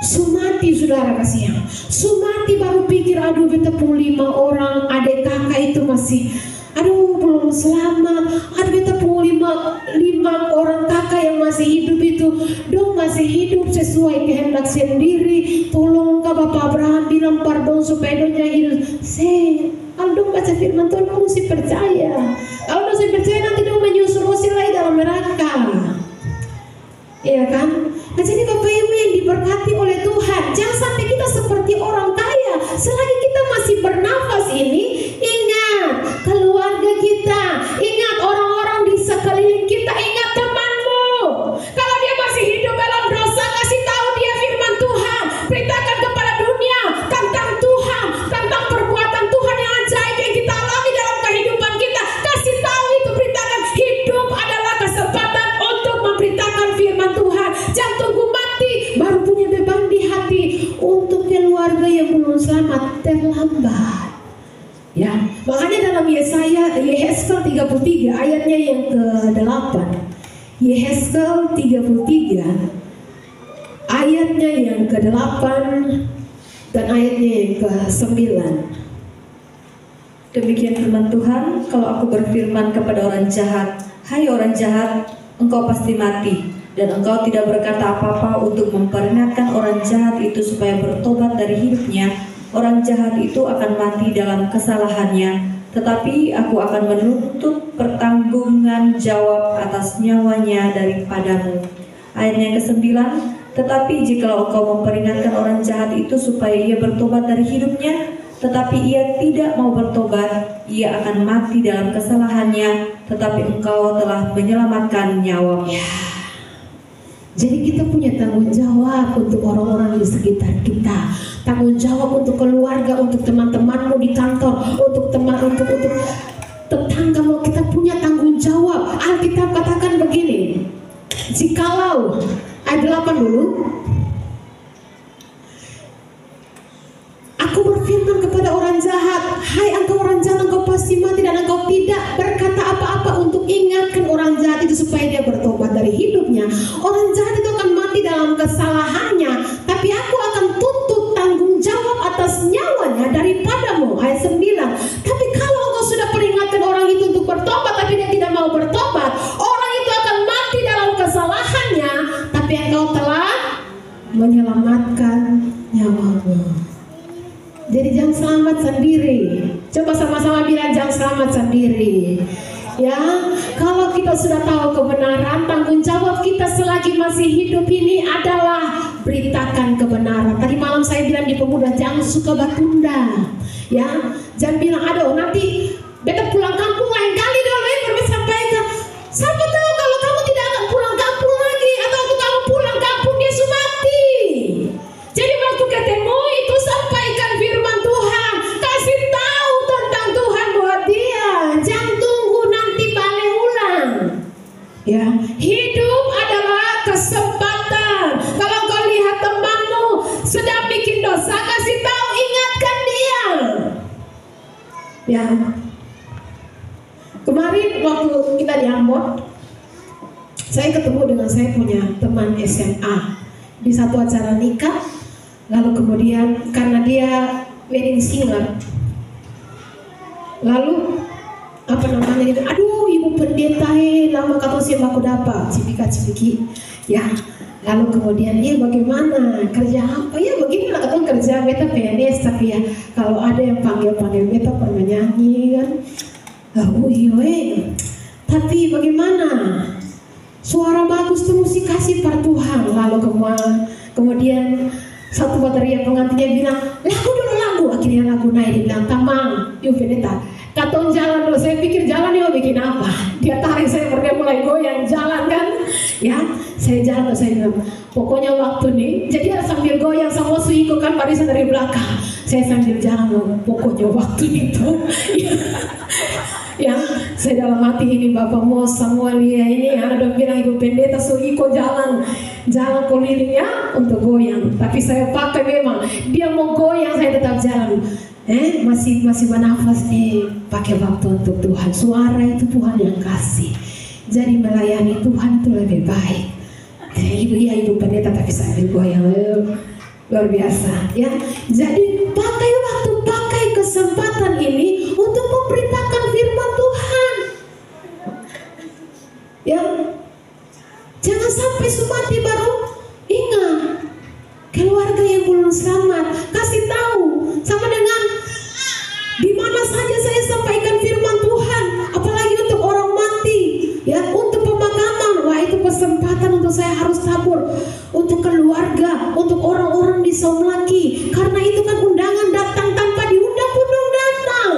Sumati saudara kasihan, Sumati baru pikir aduh beta 5 orang adik kakak itu masih belum selamat. Aduh beta 5 orang kakak yang masih hidup itu dong masih hidup sesuai kehendak sendiri. Tolong kak Bapak Abraham bilang pardon supaya donya hidup. Kalau dong baca firman Tuhan dong mesti percaya. Kalau dong percaya nanti dong menyusul lagi dalam neraka. Iya kan? Nah jadi Bapak Ibu yang diberkati oleh Tuhan, jangan sampai kita seperti orang kaya. Selagi kita masih bernafas ini, ingat keluarga kita, ingat orang-orang di sekeliling kita, ingat temanmu. Kalau dia masih hidup dalam dosa, kasih tahu dia firman Tuhan. Beritakan kepada dunia tentang Tuhan, tentang perbuatan Tuhan yang ajaib yang kita alami dalam kehidupan kita. Kasih tahu itu, beritakan hidup adalah kesempatan untuk memberitakan firman Tuhan. Jangan tunggu mati baru punya beban di hati. Untuk keluarga yang belum selamat terlambat. Ya, makanya dalam Yehezkel 33 ayatnya yang ke-8. Yehezkel 33 ayatnya yang ke-8 dan ayatnya yang ke-9. Demikian firman Tuhan, kalau aku berfirman kepada orang jahat, hai orang jahat, engkau pasti mati. Dan engkau tidak berkata apa-apa untuk memperingatkan orang jahat itu supaya bertobat dari hidupnya, orang jahat itu akan mati dalam kesalahannya. Tetapi aku akan menuntut pertanggungan jawab atas nyawanya daripadamu. Ayatnya ke-9, tetapi jikalau engkau memperingatkan orang jahat itu supaya ia bertobat dari hidupnya, tetapi ia tidak mau bertobat, ia akan mati dalam kesalahannya, tetapi engkau telah menyelamatkan nyawanya. Jadi kita punya tanggung jawab untuk orang-orang di sekitar kita, tanggung jawab untuk keluarga, untuk teman-temanmu di kantor, untuk tetanggamu. Kita punya tanggung jawab. Alkitab katakan begini, jikalau ayat 8 dulu, aku berfirman kepada orang jahat, hai engkau orang jahat, engkau pasti mati, dan engkau tidak berkata apa-apa untuk ingatkan orang jahat itu supaya dia bertobat dari hidupnya. Orang jahat itu akan mati dalam kesalahannya, tapi aku akan tuntut tanggung jawab atas nyawanya daripadamu. Ayat 9, tapi kalau engkau sudah peringatkan orang itu untuk bertobat tapi dia tidak mau bertobat, orang itu akan mati dalam kesalahannya, tapi engkau telah menyelamatkan nyawamu. Jadi jangan selamat sendiri. Coba sama-sama bilang jangan selamat sendiri. Ya, kalau kita sudah tahu kebenaran, tanggung jawab kita selagi masih hidup ini adalah beritakan kebenaran. Tadi malam saya bilang di pemuda, jangan suka bertunda. Ya, jangan bilang aduh nanti beta pulang kampung lain kali dong, baru sampaikan. Siapa tahu kalau kamu tidak akan pulang kampung lagi, atau waktu kamu pulang kampung dia sudah mati. Jadi waktu ketemu itu sampaikan firman Tuhan. Ya, kemarin waktu kita di Ambon, saya ketemu dengan saya punya teman SMA di satu acara nikah. Lalu kemudian karena dia wedding singer, lalu apa namanya, dia, aduh ibu pendeta lama kata siapa aku dapat cipika-cipiki ya. Lalu kemudian bagaimana kerja apa ya, bagaimana kata kerja beta PNS, tapi ya kalau ada yang panggil beta pernah nyanyi kan. Tapi bagaimana, suara bagus tuh musikasi per Tuhan. Lalu kemudian satu bateria pengantinnya bilang lagu dulu lagu, akhirnya lagu naik, dia bilang tamang yuk pendeta katon jalan dulu. Saya pikir jalan dia mau bikin apa, dia tarik saya, dia mulai goyang jalan kan ya. Saya jalan, saya bilang pokoknya waktu nih, jadi sambil goyang sama suiku kan barisan dari belakang, saya sambil jalan, pokoknya waktu itu ya saya dalam hati ini Bapak Mos Samuelia ini ya udah bilang ibu pendeta suiko jalan keliling ya untuk goyang, tapi saya pakai memang dia mau goyang saya tetap jalan. Masih bernafas pakai waktu untuk Tuhan. Suara itu Tuhan yang kasih. Jadi melayani Tuhan itu lebih baik. Ibu pendeta tapi saya goyang luar biasa ya. Jadi pakai waktu, pakai kesempatan ini untuk memberitakan firman Tuhan. Ya, jangan sampai sumati baru ingat. Keluarga yang belum selamat, kasih tahu sama dengan di mana saja saya sampaikan firman Tuhan, apalagi untuk orang mati, ya untuk pemakaman. Wah itu kesempatan untuk saya harus tabur untuk keluarga, untuk orang-orang di Somlaki, karena itu kan undangan datang tanpa diundang pun datang.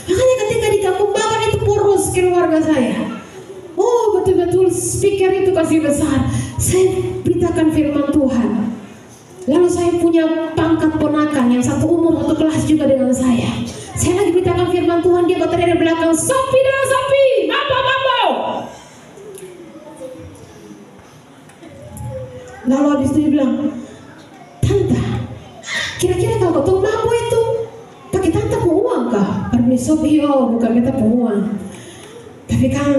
Makanya ketika di kampung Baban itu poros keluarga saya. Oh betul-betul speaker itu kasih besar. Saya beritakan firman Tuhan. Lalu saya punya pangkat ponakan yang satu umur, satu kelas juga dengan saya. Saya lagi beritakan firman Tuhan, dia berteriak dari belakang, sapi dan sapi, mampu. Lalu habis itu dia bilang, tante, kira-kira kalau ketemu mampu itu pakai tante mau uang kah? Permiso bio, bukan beta mau uang. Tapi kan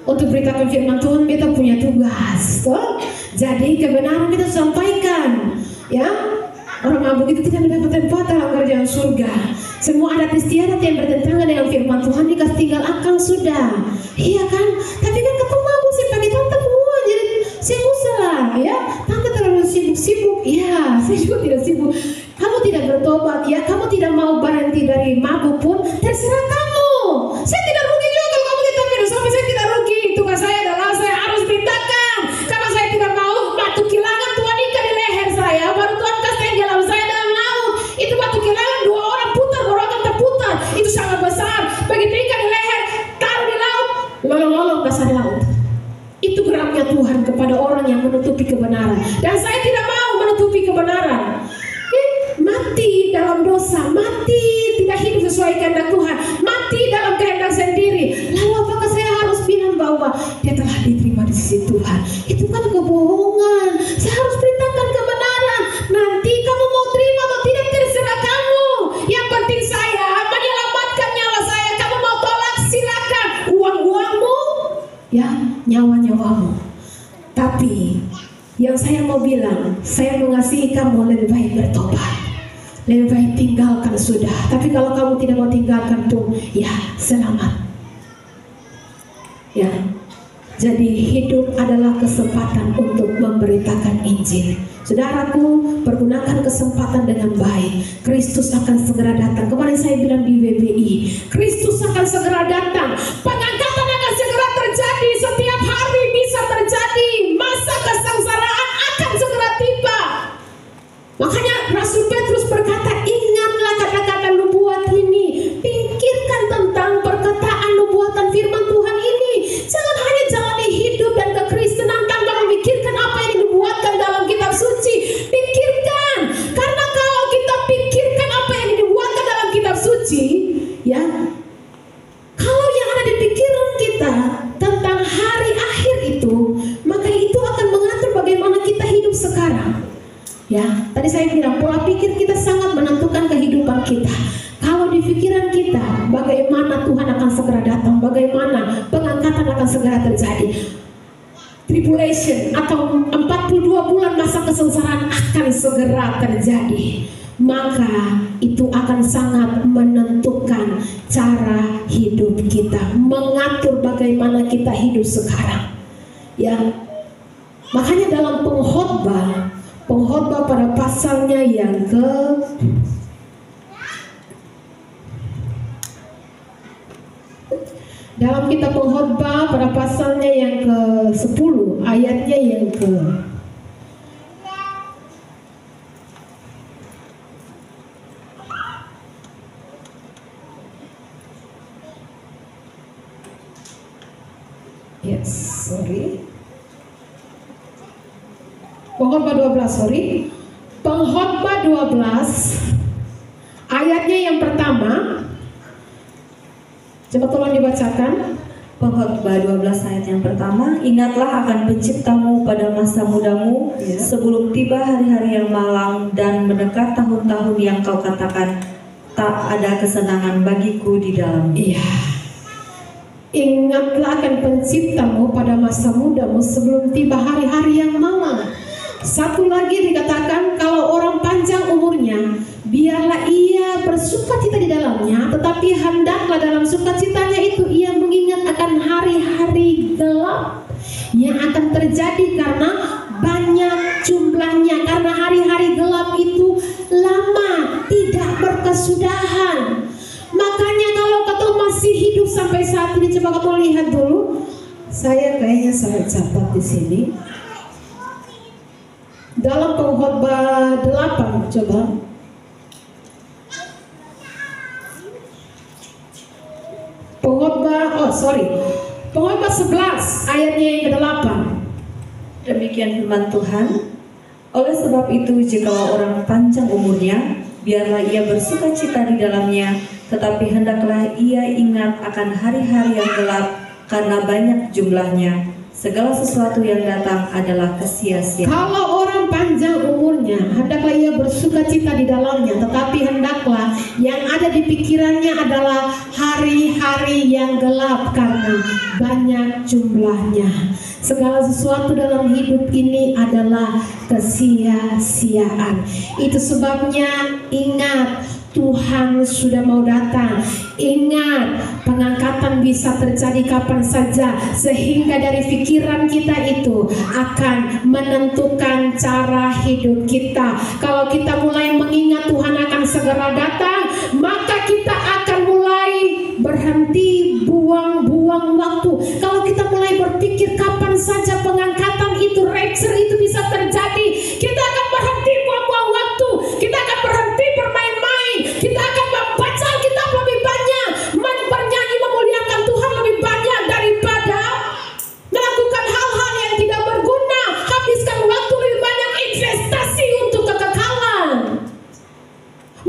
untuk beritakan firman Tuhan beta punya tugas, toh? Jadi kebenaran kita sampaikan, ya. Orang mabuk itu tidak mendapat tempat dalam kerajaan surga. Semua adat istiadat yang bertentangan dengan firman Tuhan dikasih tinggal akal sudah, iya kan? Tapi kan ketemu mabuk sih pakai tante semua, jadi sibuk salah, ya. Tante terlalu sibuk, ya. Saya juga tidak sibuk. Kamu tidak bertobat, ya. Kamu tidak mau berhenti dari mabuk pun terserah kamu. Saya tidak rugi juga kalau kamu tetap minum, sampai saya tidak rugi. Tugas saya adalah saya harus beritakan, karena saya tidak mau batu kilangan Tuhan ikat di leher saya, baru Tuhan kasih dalam saya dalam laut. Itu batu kilangan 2 orang putar, baru akan terputar. Itu sangat besar. Begitu ikat di leher, taruh di laut, lolong-lolong dasar laut. Itu geraknya Tuhan kepada orang yang menutupi kebenaran. Dan saya tidak mau menutupi kebenaran. Mati dalam dosa, mati tidak hidup sesuai kehendak Tuhan, mati dalam kehendak sendiri. Lalu apakah saya harus bilang bahwa dia telah diterima di sisi Tuhan? Itu kan kebohongan. Saya harus beritakan kebenaran. Nanti kamu mau terima atau tidak terserah kamu. Yang penting saya menyelamatkan nyawa saya. Kamu mau tolak silakan. Uang-uangmu, ya, nyawa-nyawamu. Tapi yang saya mau bilang, saya mengasihi kamu, lebih baik bertobat. Lebih baik tinggalkan sudah. Tapi kalau kamu tidak mau tinggalkan pun, ya selamat. Ya, jadi hidup adalah kesempatan untuk memberitakan Injil. Saudaraku, pergunakan kesempatan dengan baik. Kristus akan segera datang. Kemarin saya bilang di WBI, Kristus akan segera datang. Pengangkatan akan segera terjadi. Setiap hari bisa terjadi. Masa kesengsaraan akan segera tiba. Makanya Rasul Petrus berkata, ingatlah kata-kata nubuat ini. Pikirkan tentang perkataan nubuatan firman Tuhan ini. Jangan hanya jalani hidup dan kekristenan tanpa memikirkan apa yang dinubuatkan dalam kitab suci. Pikirkan, karena kalau kita pikirkan apa yang dinubuatkan dalam kitab suci, ya, kalau yang ada di pikiran kita tentang hari akhir itu, maka itu akan mengatur bagaimana kita hidup sekarang. Ya, tadi saya bilang pola pikir kita sangat menentukan kehidupan kita. Kalau di pikiran kita bagaimana Tuhan akan segera datang, bagaimana pengangkatan akan segera terjadi. Tribulation atau 42 bulan masa kesengsaraan akan segera terjadi. Maka itu akan sangat menentukan cara hidup kita, mengatur bagaimana kita hidup sekarang. Ya, makanya dalam pengkhotbah pada pasalnya yang dalam kitab Pengkhotbah pada pasalnya yang ke-10 ayatnya yang Pengkhotbah 12 ayatnya yang pertama. Coba tolong dibacakan. Pengkhotbah 12 ayat yang pertama, ingatlah akan penciptamu pada masa mudamu, sebelum tiba hari-hari yang malang dan mendekat tahun-tahun yang kau katakan tak ada kesenangan bagiku di dalamnya. Iya. Ingatlah akan penciptamu pada masa mudamu sebelum tiba hari-hari yang malang. Satu lagi dikatakan, kalau orang panjang umurnya, biarlah ia bersukacita di dalamnya, tetapi hendaklah dalam sukacitanya itu ia mengingat akan hari-hari gelap yang akan terjadi karena banyak jumlahnya. Karena hari-hari gelap itu lama, tidak berkesudahan. Makanya kalau kau masih hidup sampai saat ini, coba kau lihat dulu. Saya catat di sini. Dalam Pengkhotbah 8, coba. Pengkhotbah 11 ayatnya yang ke-8. Demikian firman Tuhan. Oleh sebab itu, jikalau orang panjang umurnya, biarlah ia bersukacita di dalamnya, tetapi hendaklah ia ingat akan hari-hari yang gelap karena banyak jumlahnya. Segala sesuatu yang datang adalah kesia-siaan. Kalau orang panjang umurnya, hendaklah ia bersukacita di dalamnya, tetapi hendaklah yang ada di pikirannya adalah hari-hari yang gelap karena banyak jumlahnya. Segala sesuatu dalam hidup ini adalah kesia-siaan. Itu sebabnya ingat, Tuhan sudah mau datang. Ingat, pengangkatan bisa terjadi kapan saja, sehingga dari pikiran kita itu akan menentukan cara hidup kita. Kalau kita mulai mengingat Tuhan akan segera datang, maka kita akan mulai berhenti buang-buang waktu. Kalau kita mulai berpikir kapan saja pengangkatan itu, rapture itu bisa terjadi, kita akan berhenti buang-buang waktu. Kita akan berhenti bermain-main. Kita akan membaca Alkitab lebih banyak, bernyanyi memuliakan Tuhan lebih banyak daripada melakukan hal-hal yang tidak berguna. Habiskan waktu lebih banyak investasi untuk kekekalan.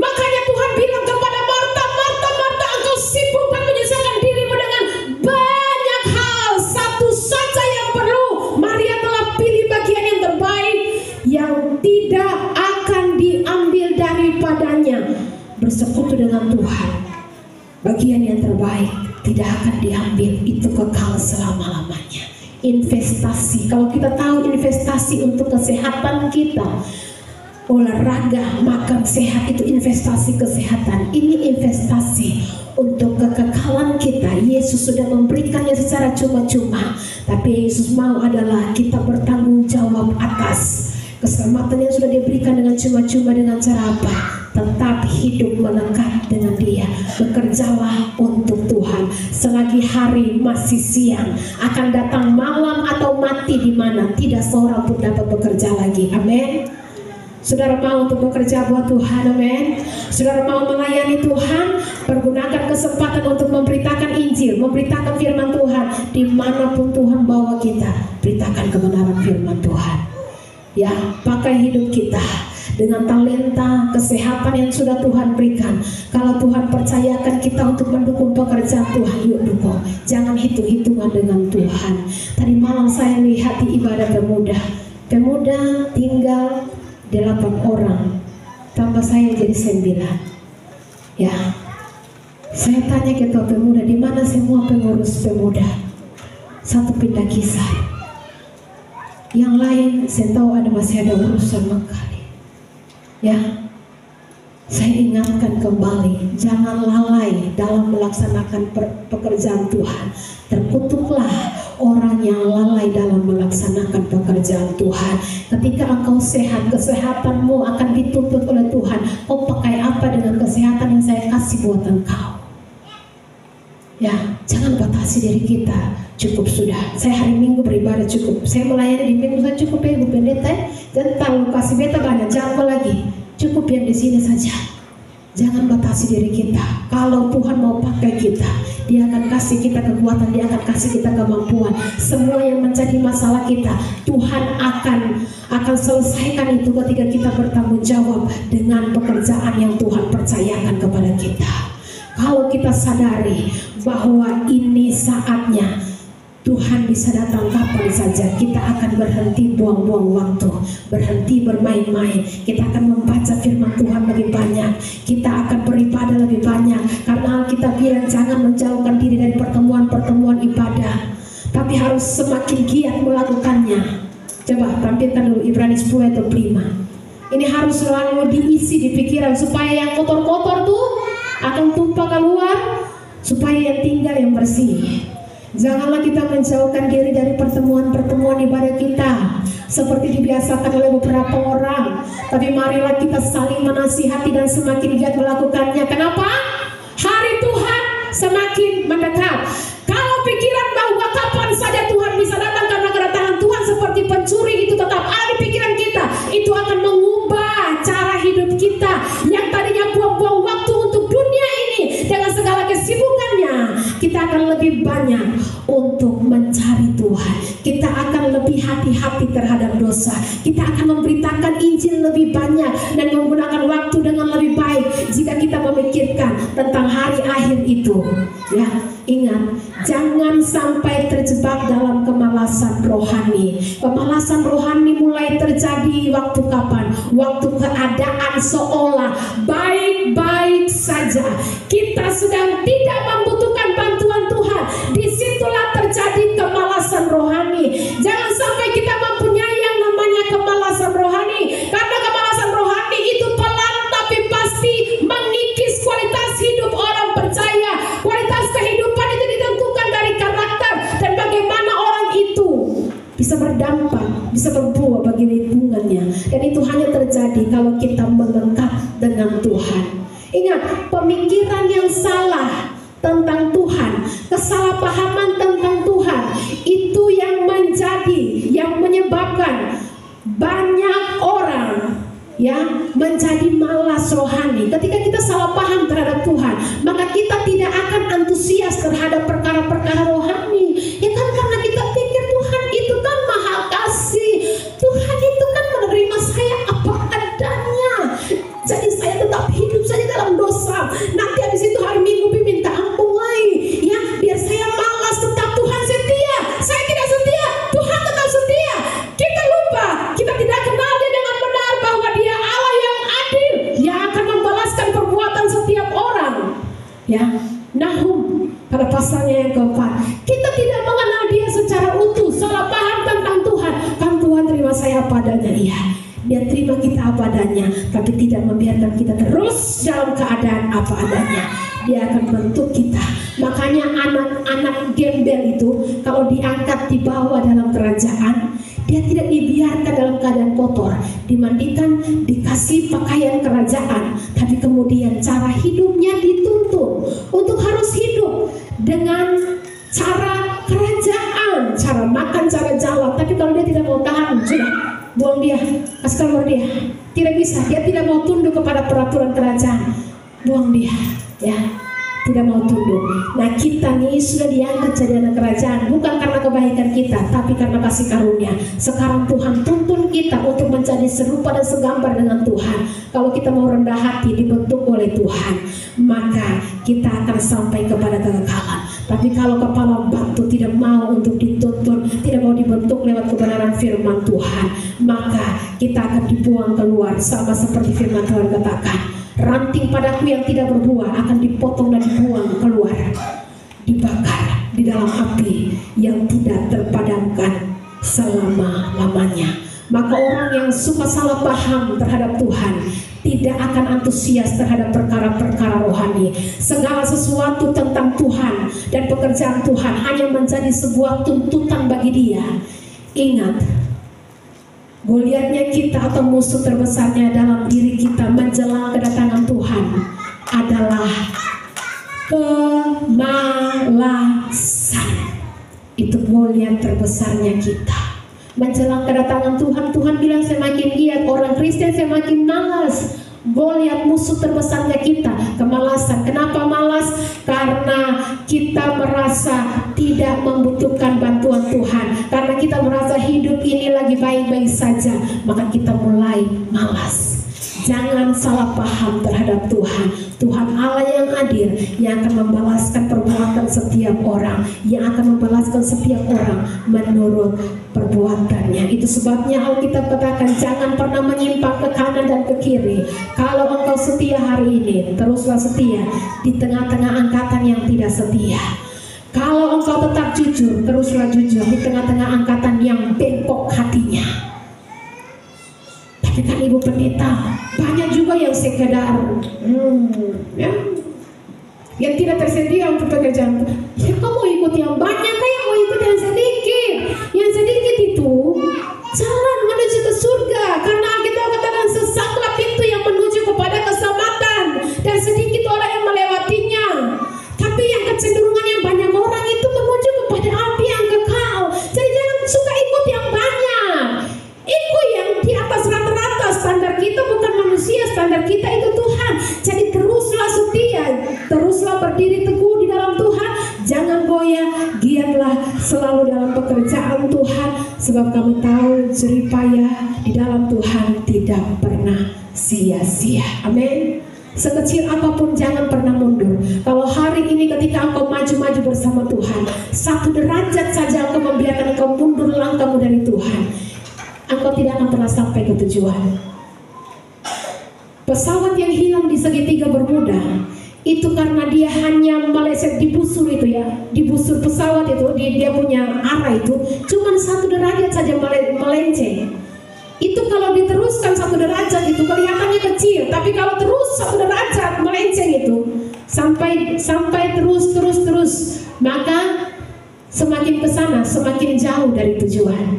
Makanya Tuhan bilang kepada Marta, Marta, Marta, engkau sibuk dan menyusahkan dirimu dengan banyak hal. Satu saja yang perlu. Maria telah pilih bagian yang terbaik, yang tidak akan diambil daripadanya. Bersekutu dengan Tuhan, bagian yang terbaik tidak akan diambil, itu kekal selama-lamanya. Investasi, kalau kita tahu investasi untuk kesehatan kita, olahraga, makan sehat, itu investasi kesehatan. Ini investasi untuk kekekalan kita. Yesus sudah memberikannya secara cuma-cuma, tapi Yesus mau adalah kita bertanggung jawab atas keselamatan yang sudah diberikan dengan cuma-cuma. Dengan cara apa? Tetap hidup melekat dengan Dia. Bekerjalah untuk Tuhan. Selagi hari masih siang, akan datang malam atau mati di mana tidak seorang pun dapat bekerja lagi. Amin. Saudara mau untuk bekerja buat Tuhan, amin. Saudara mau melayani Tuhan, pergunakan kesempatan untuk memberitakan Injil, memberitakan firman Tuhan dimanapun Tuhan bawa kita. Beritakan kebenaran firman Tuhan. Ya, pakai hidup kita dengan talenta, kesehatan yang sudah Tuhan berikan. Kalau Tuhan percayakan kita untuk mendukung pekerjaan Tuhan, yuk dukung. Jangan hitung-hitungan dengan Tuhan. Tadi malam saya lihat di ibadah pemuda tinggal 8 orang, tambah saya jadi 9. Ya, Saya tanya ketua pemuda, di mana semua pengurus pemuda? Satu pindah kisah. Yang lain saya tahu masih ada urusan mengkali. Ya, saya ingatkan kembali, jangan lalai dalam melaksanakan pekerjaan Tuhan. Terkutuklah orang yang lalai dalam melaksanakan pekerjaan Tuhan. Ketika engkau sehat, kesehatanmu akan dituntut oleh Tuhan. Kau pakai apa dengan kesehatan yang saya kasih buat engkau? Ya, jangan batasi diri kita. Cukup sudah. Saya hari Minggu beribadah cukup. Saya melayani di Minggu saya cukup ya, Ibu Pendeta. Dan tahu kasih beta banyak, jangan lagi. Cukup yang di sini saja. Jangan batasi diri kita. Kalau Tuhan mau pakai kita, Dia akan kasih kita kekuatan, Dia akan kasih kita kemampuan. Semua yang menjadi masalah kita, Tuhan akan selesaikan itu ketika kita bertanggung jawab dengan pekerjaan yang Tuhan percayakan kepada kita. Kalau kita sadari bahwa ini saatnya, Tuhan bisa datang kapan saja, kita akan berhenti buang-buang waktu, berhenti bermain-main. Kita akan membaca firman Tuhan lebih banyak, kita akan beribadah lebih banyak. Karena kita bilang jangan menjauhkan diri dari pertemuan-pertemuan ibadah, tapi harus semakin giat melakukannya. Coba tampilkan dulu Ibrani 10 ayat 5. Ini harus selalu diisi di pikiran supaya yang kotor-kotor tuh akan tumpah keluar, supaya yang tinggal yang bersih. Janganlah kita menjauhkan diri dari pertemuan-pertemuan ibadah kita seperti dibiasakan oleh beberapa orang, tapi marilah kita saling menasihati dan semakin giat melakukannya. Kenapa? Hari Tuhan semakin mendekat. Kalau pikiran bahwa kapan saja Tuhan bisa datang karena kedatangan Tuhan seperti pencuri itu tetap ada di pikiran kita, itu akan mengubah cara hidup kita yang tadinya buang-buang waktu untuk dunia ini dengan segala kesibukannya. Kita akan lebih banyak untuk mencari Tuhan. Kita akan lebih hati-hati terhadap dosa. Kita akan memberitakan Injil lebih banyak dan menggunakan waktu dengan lebih baik jika kita memikirkan tentang hari akhir itu. Ya, ingat, jangan sampai terjebak dalam kemalasan rohani. Kemalasan rohani mulai terjadi waktu kapan? Waktu keadaan seolah baik-baik saja. Kita sedang tidak membutuhkan bantuan Tuhan. Disitulah terjadi kemalasan rohani. Jangan sampai kita mempunyai yang namanya kemalasan rohani, karena kemalasan rohani itu pelan tapi pasti mengikis kualitas hidup orang percaya. Kualitas kehidupan itu ditentukan dari karakter dan bagaimana orang itu bisa berdampak, bisa berbuah bagi lingkungannya. Dan itu hanya terjadi kalau kita melekat dengan Tuhan. Ingat, pemikiran yang salah tentang Tuhan, kesalahpahaman tentang Tuhan, itu yang menyebabkan banyak orang menjadi malas rohani. Ketika kita salah paham terhadap Tuhan, maka kita tidak akan antusias terhadap perkara-perkara rohani. Ya kan, karena kita pikir Tuhan itu kan maha kasih, Tuhan itu kan menerima saya apa adanya, jadi saya tetap hidup saja dalam dosa. Nanti habis itu hari Minggu minta ampun lagi, ya biar saya malas. Tetap Tuhan setia, saya tidak setia, Tuhan tetap setia. Kita lupa, kita tidak kenal Dia dengan benar, bahwa Dia Allah yang adil, yang akan membalaskan perbuatan setiap orang. Ya, Nahum pada pasalnya yang keempat, kita tidak mengenal Dia secara utuh, salah paham tentang Tuhan. Kan Tuhan terima saya apa adanya, iya, Dia terima kita apa adanya, tapi tidak membiarkan kita terus dalam keadaan apa adanya. Dia akan bentuk kita. Makanya anak-anak gembel itu kalau diangkat dibawa dalam kerajaan, dia tidak dibiarkan dalam keadaan kotor, dimandikan, dikasih pakaian kerajaan, tapi kemudian cara hidupnya dituntun untuk harus hidup dengan cara kerajaan, cara makan, cara jalan. Tapi kalau dia tidak mau tahan, sudah, buang dia, kasih keluar dia. Tidak bisa, dia tidak mau tunduk kepada peraturan kerajaan, buang dia, ya, tidak mau tunduk. Nah, kita nih sudah diangkat jadi anak kerajaan, bukan karena kebaikan kita, tapi karena kasih karunia. Sekarang Tuhan tuntun kita untuk menjadi serupa dan segambar dengan Tuhan. Kalau kita mau rendah hati, dibentuk oleh Tuhan, maka kita akan sampai kepada kekekalan. Tapi kalau kepala batu tidak mau untuk dituntun, tidak mau dibentuk lewat kebenaran firman Tuhan, maka kita akan dibuang keluar, sama seperti firman Tuhan katakan, Ranting padaku yang tidak berbuah akan dipotong dan dibuang keluar, dibakar di dalam api yang tidak terpadamkan selama-lamanya. Maka orang yang suka salah paham terhadap Tuhan tidak akan antusias terhadap perkara-perkara rohani. Segala sesuatu tentang Tuhan dan pekerjaan Tuhan hanya menjadi sebuah tuntutan bagi dia. Ingat, Goliatnya kita atau musuh terbesarnya dalam diri kita menjelang kedatangan Tuhan adalah kemalasan. Itu Goliat terbesarnya kita. Menjelang kedatangan Tuhan, Tuhan bilang semakin giat, orang Kristen semakin malas. Goliat musuh terbesarnya kita, kemalasan. Kenapa malas? Karena kita merasa tidak membutuhkan bantuan Tuhan. Karena kita merasa hidup ini lagi baik-baik saja, maka kita mulai malas. Jangan salah paham terhadap Tuhan. Tuhan Allah yang adil, yang akan membalaskan perbuatan setiap orang, yang akan membalaskan setiap orang menurut perbuatannya. Itu sebabnya Alkitab katakan jangan pernah menyimpang ke kanan dan ke kiri. Kalau engkau setia hari ini, teruslah setia di tengah-tengah angkatan yang tidak setia. Kalau engkau tetap jujur, teruslah jujur di tengah-tengah angkatan yang bengkok hatinya. Tapi kan Ibu Pendeta, banyak juga yang sekedar yang tidak tersedia untuk pekerjaan. Ya kamu ikut yang banyak, kayak mau ikut yang sedikit. Yang sedikit itu jalan menuju ke surga. Karena kita katakan sesatlah pintu yang menuju kepada keselamatan, dan sedikit orang yang melewatinya. Tapi yang kecenderungan yang banyak orang itu menuju kepada api yang kekal. Jadi jangan suka ikut yang banyak. Ikut yang di atas rata-rata. Standar kita bukan manusia, standar kita itu Tuhan. Jadi teruslah setia, teruslah berdiri teguh di dalam Tuhan. Jangan goyah, giatlah selalu dalam pekerjaan Tuhan. Sebab kamu tahu jerih payah di dalam Tuhan tidak pernah sia-sia. Amin. Sekecil apapun jangan pernah mundur. Kalau hari ini ketika engkau maju-maju bersama Tuhan, 1 derajat saja engkau membiarkan engkau mundur langkahmu dari Tuhan, engkau tidak akan pernah sampai ke tujuan. Pesawat yang hilang di segitiga Bermuda itu karena dia hanya meleset di busur itu ya, di busur pesawat itu dia punya arah itu cuman 1 derajat saja melenceng. Itu kalau diteruskan 1 derajat itu kelihatannya kecil, tapi kalau terus 1 derajat melenceng itu sampai terus, maka semakin ke sana semakin jauh dari tujuan.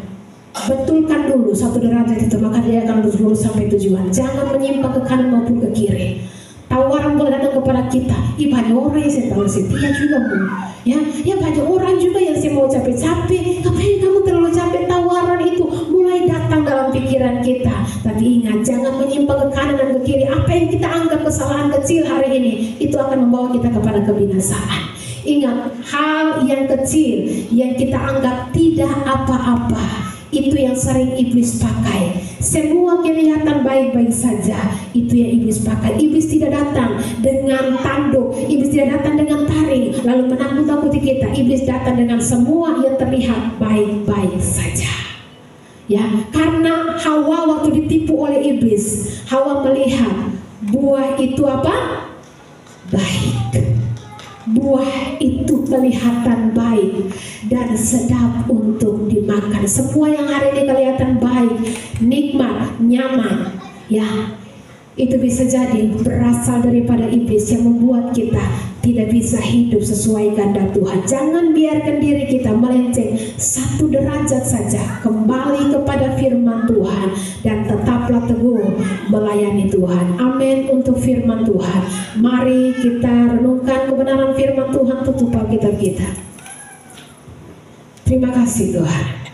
Betulkan dulu 1 derajat itu, maka dia akan lurus sampai tujuan. Jangan menyimpang ke kanan maupun ke kiri. Tawaran boleh datang kepada kita. Banyak orang yang saya terlalu setia juga, Bu. Ya banyak orang juga yang saya mau capek-capek. Ngapain kamu terlalu capek? Tawaran itu mulai datang dalam pikiran kita. Tapi ingat, jangan menyimpang ke kanan dan ke kiri. Apa yang kita anggap kesalahan kecil hari ini, itu akan membawa kita kepada kebinasaan. Ingat, hal yang kecil yang kita anggap tidak apa-apa, itu yang sering iblis pakai. Semua kelihatan baik-baik saja, itu yang iblis pakai. Iblis tidak datang dengan tanduk, iblis tidak datang dengan taring lalu menakut-nakuti kita. Iblis datang dengan semua yang terlihat baik-baik saja. Ya, karena Hawa waktu ditipu oleh iblis, Hawa melihat buah itu apa? Baik. Buah itu kelihatan baik dan sedap untuk dimakan. Semua yang hari ini kelihatan baik, nikmat, nyaman, ya, itu bisa jadi berasal daripada iblis yang membuat kita tidak bisa hidup sesuai kehendak Tuhan. Jangan biarkan diri kita melenceng 1 derajat saja. Kembali kepada firman Tuhan dan tetaplah teguh melayani Tuhan. Amin untuk firman Tuhan. Mari kita renungkan kebenaran firman Tuhan. Tutup Alkitab kita. Terima kasih Tuhan.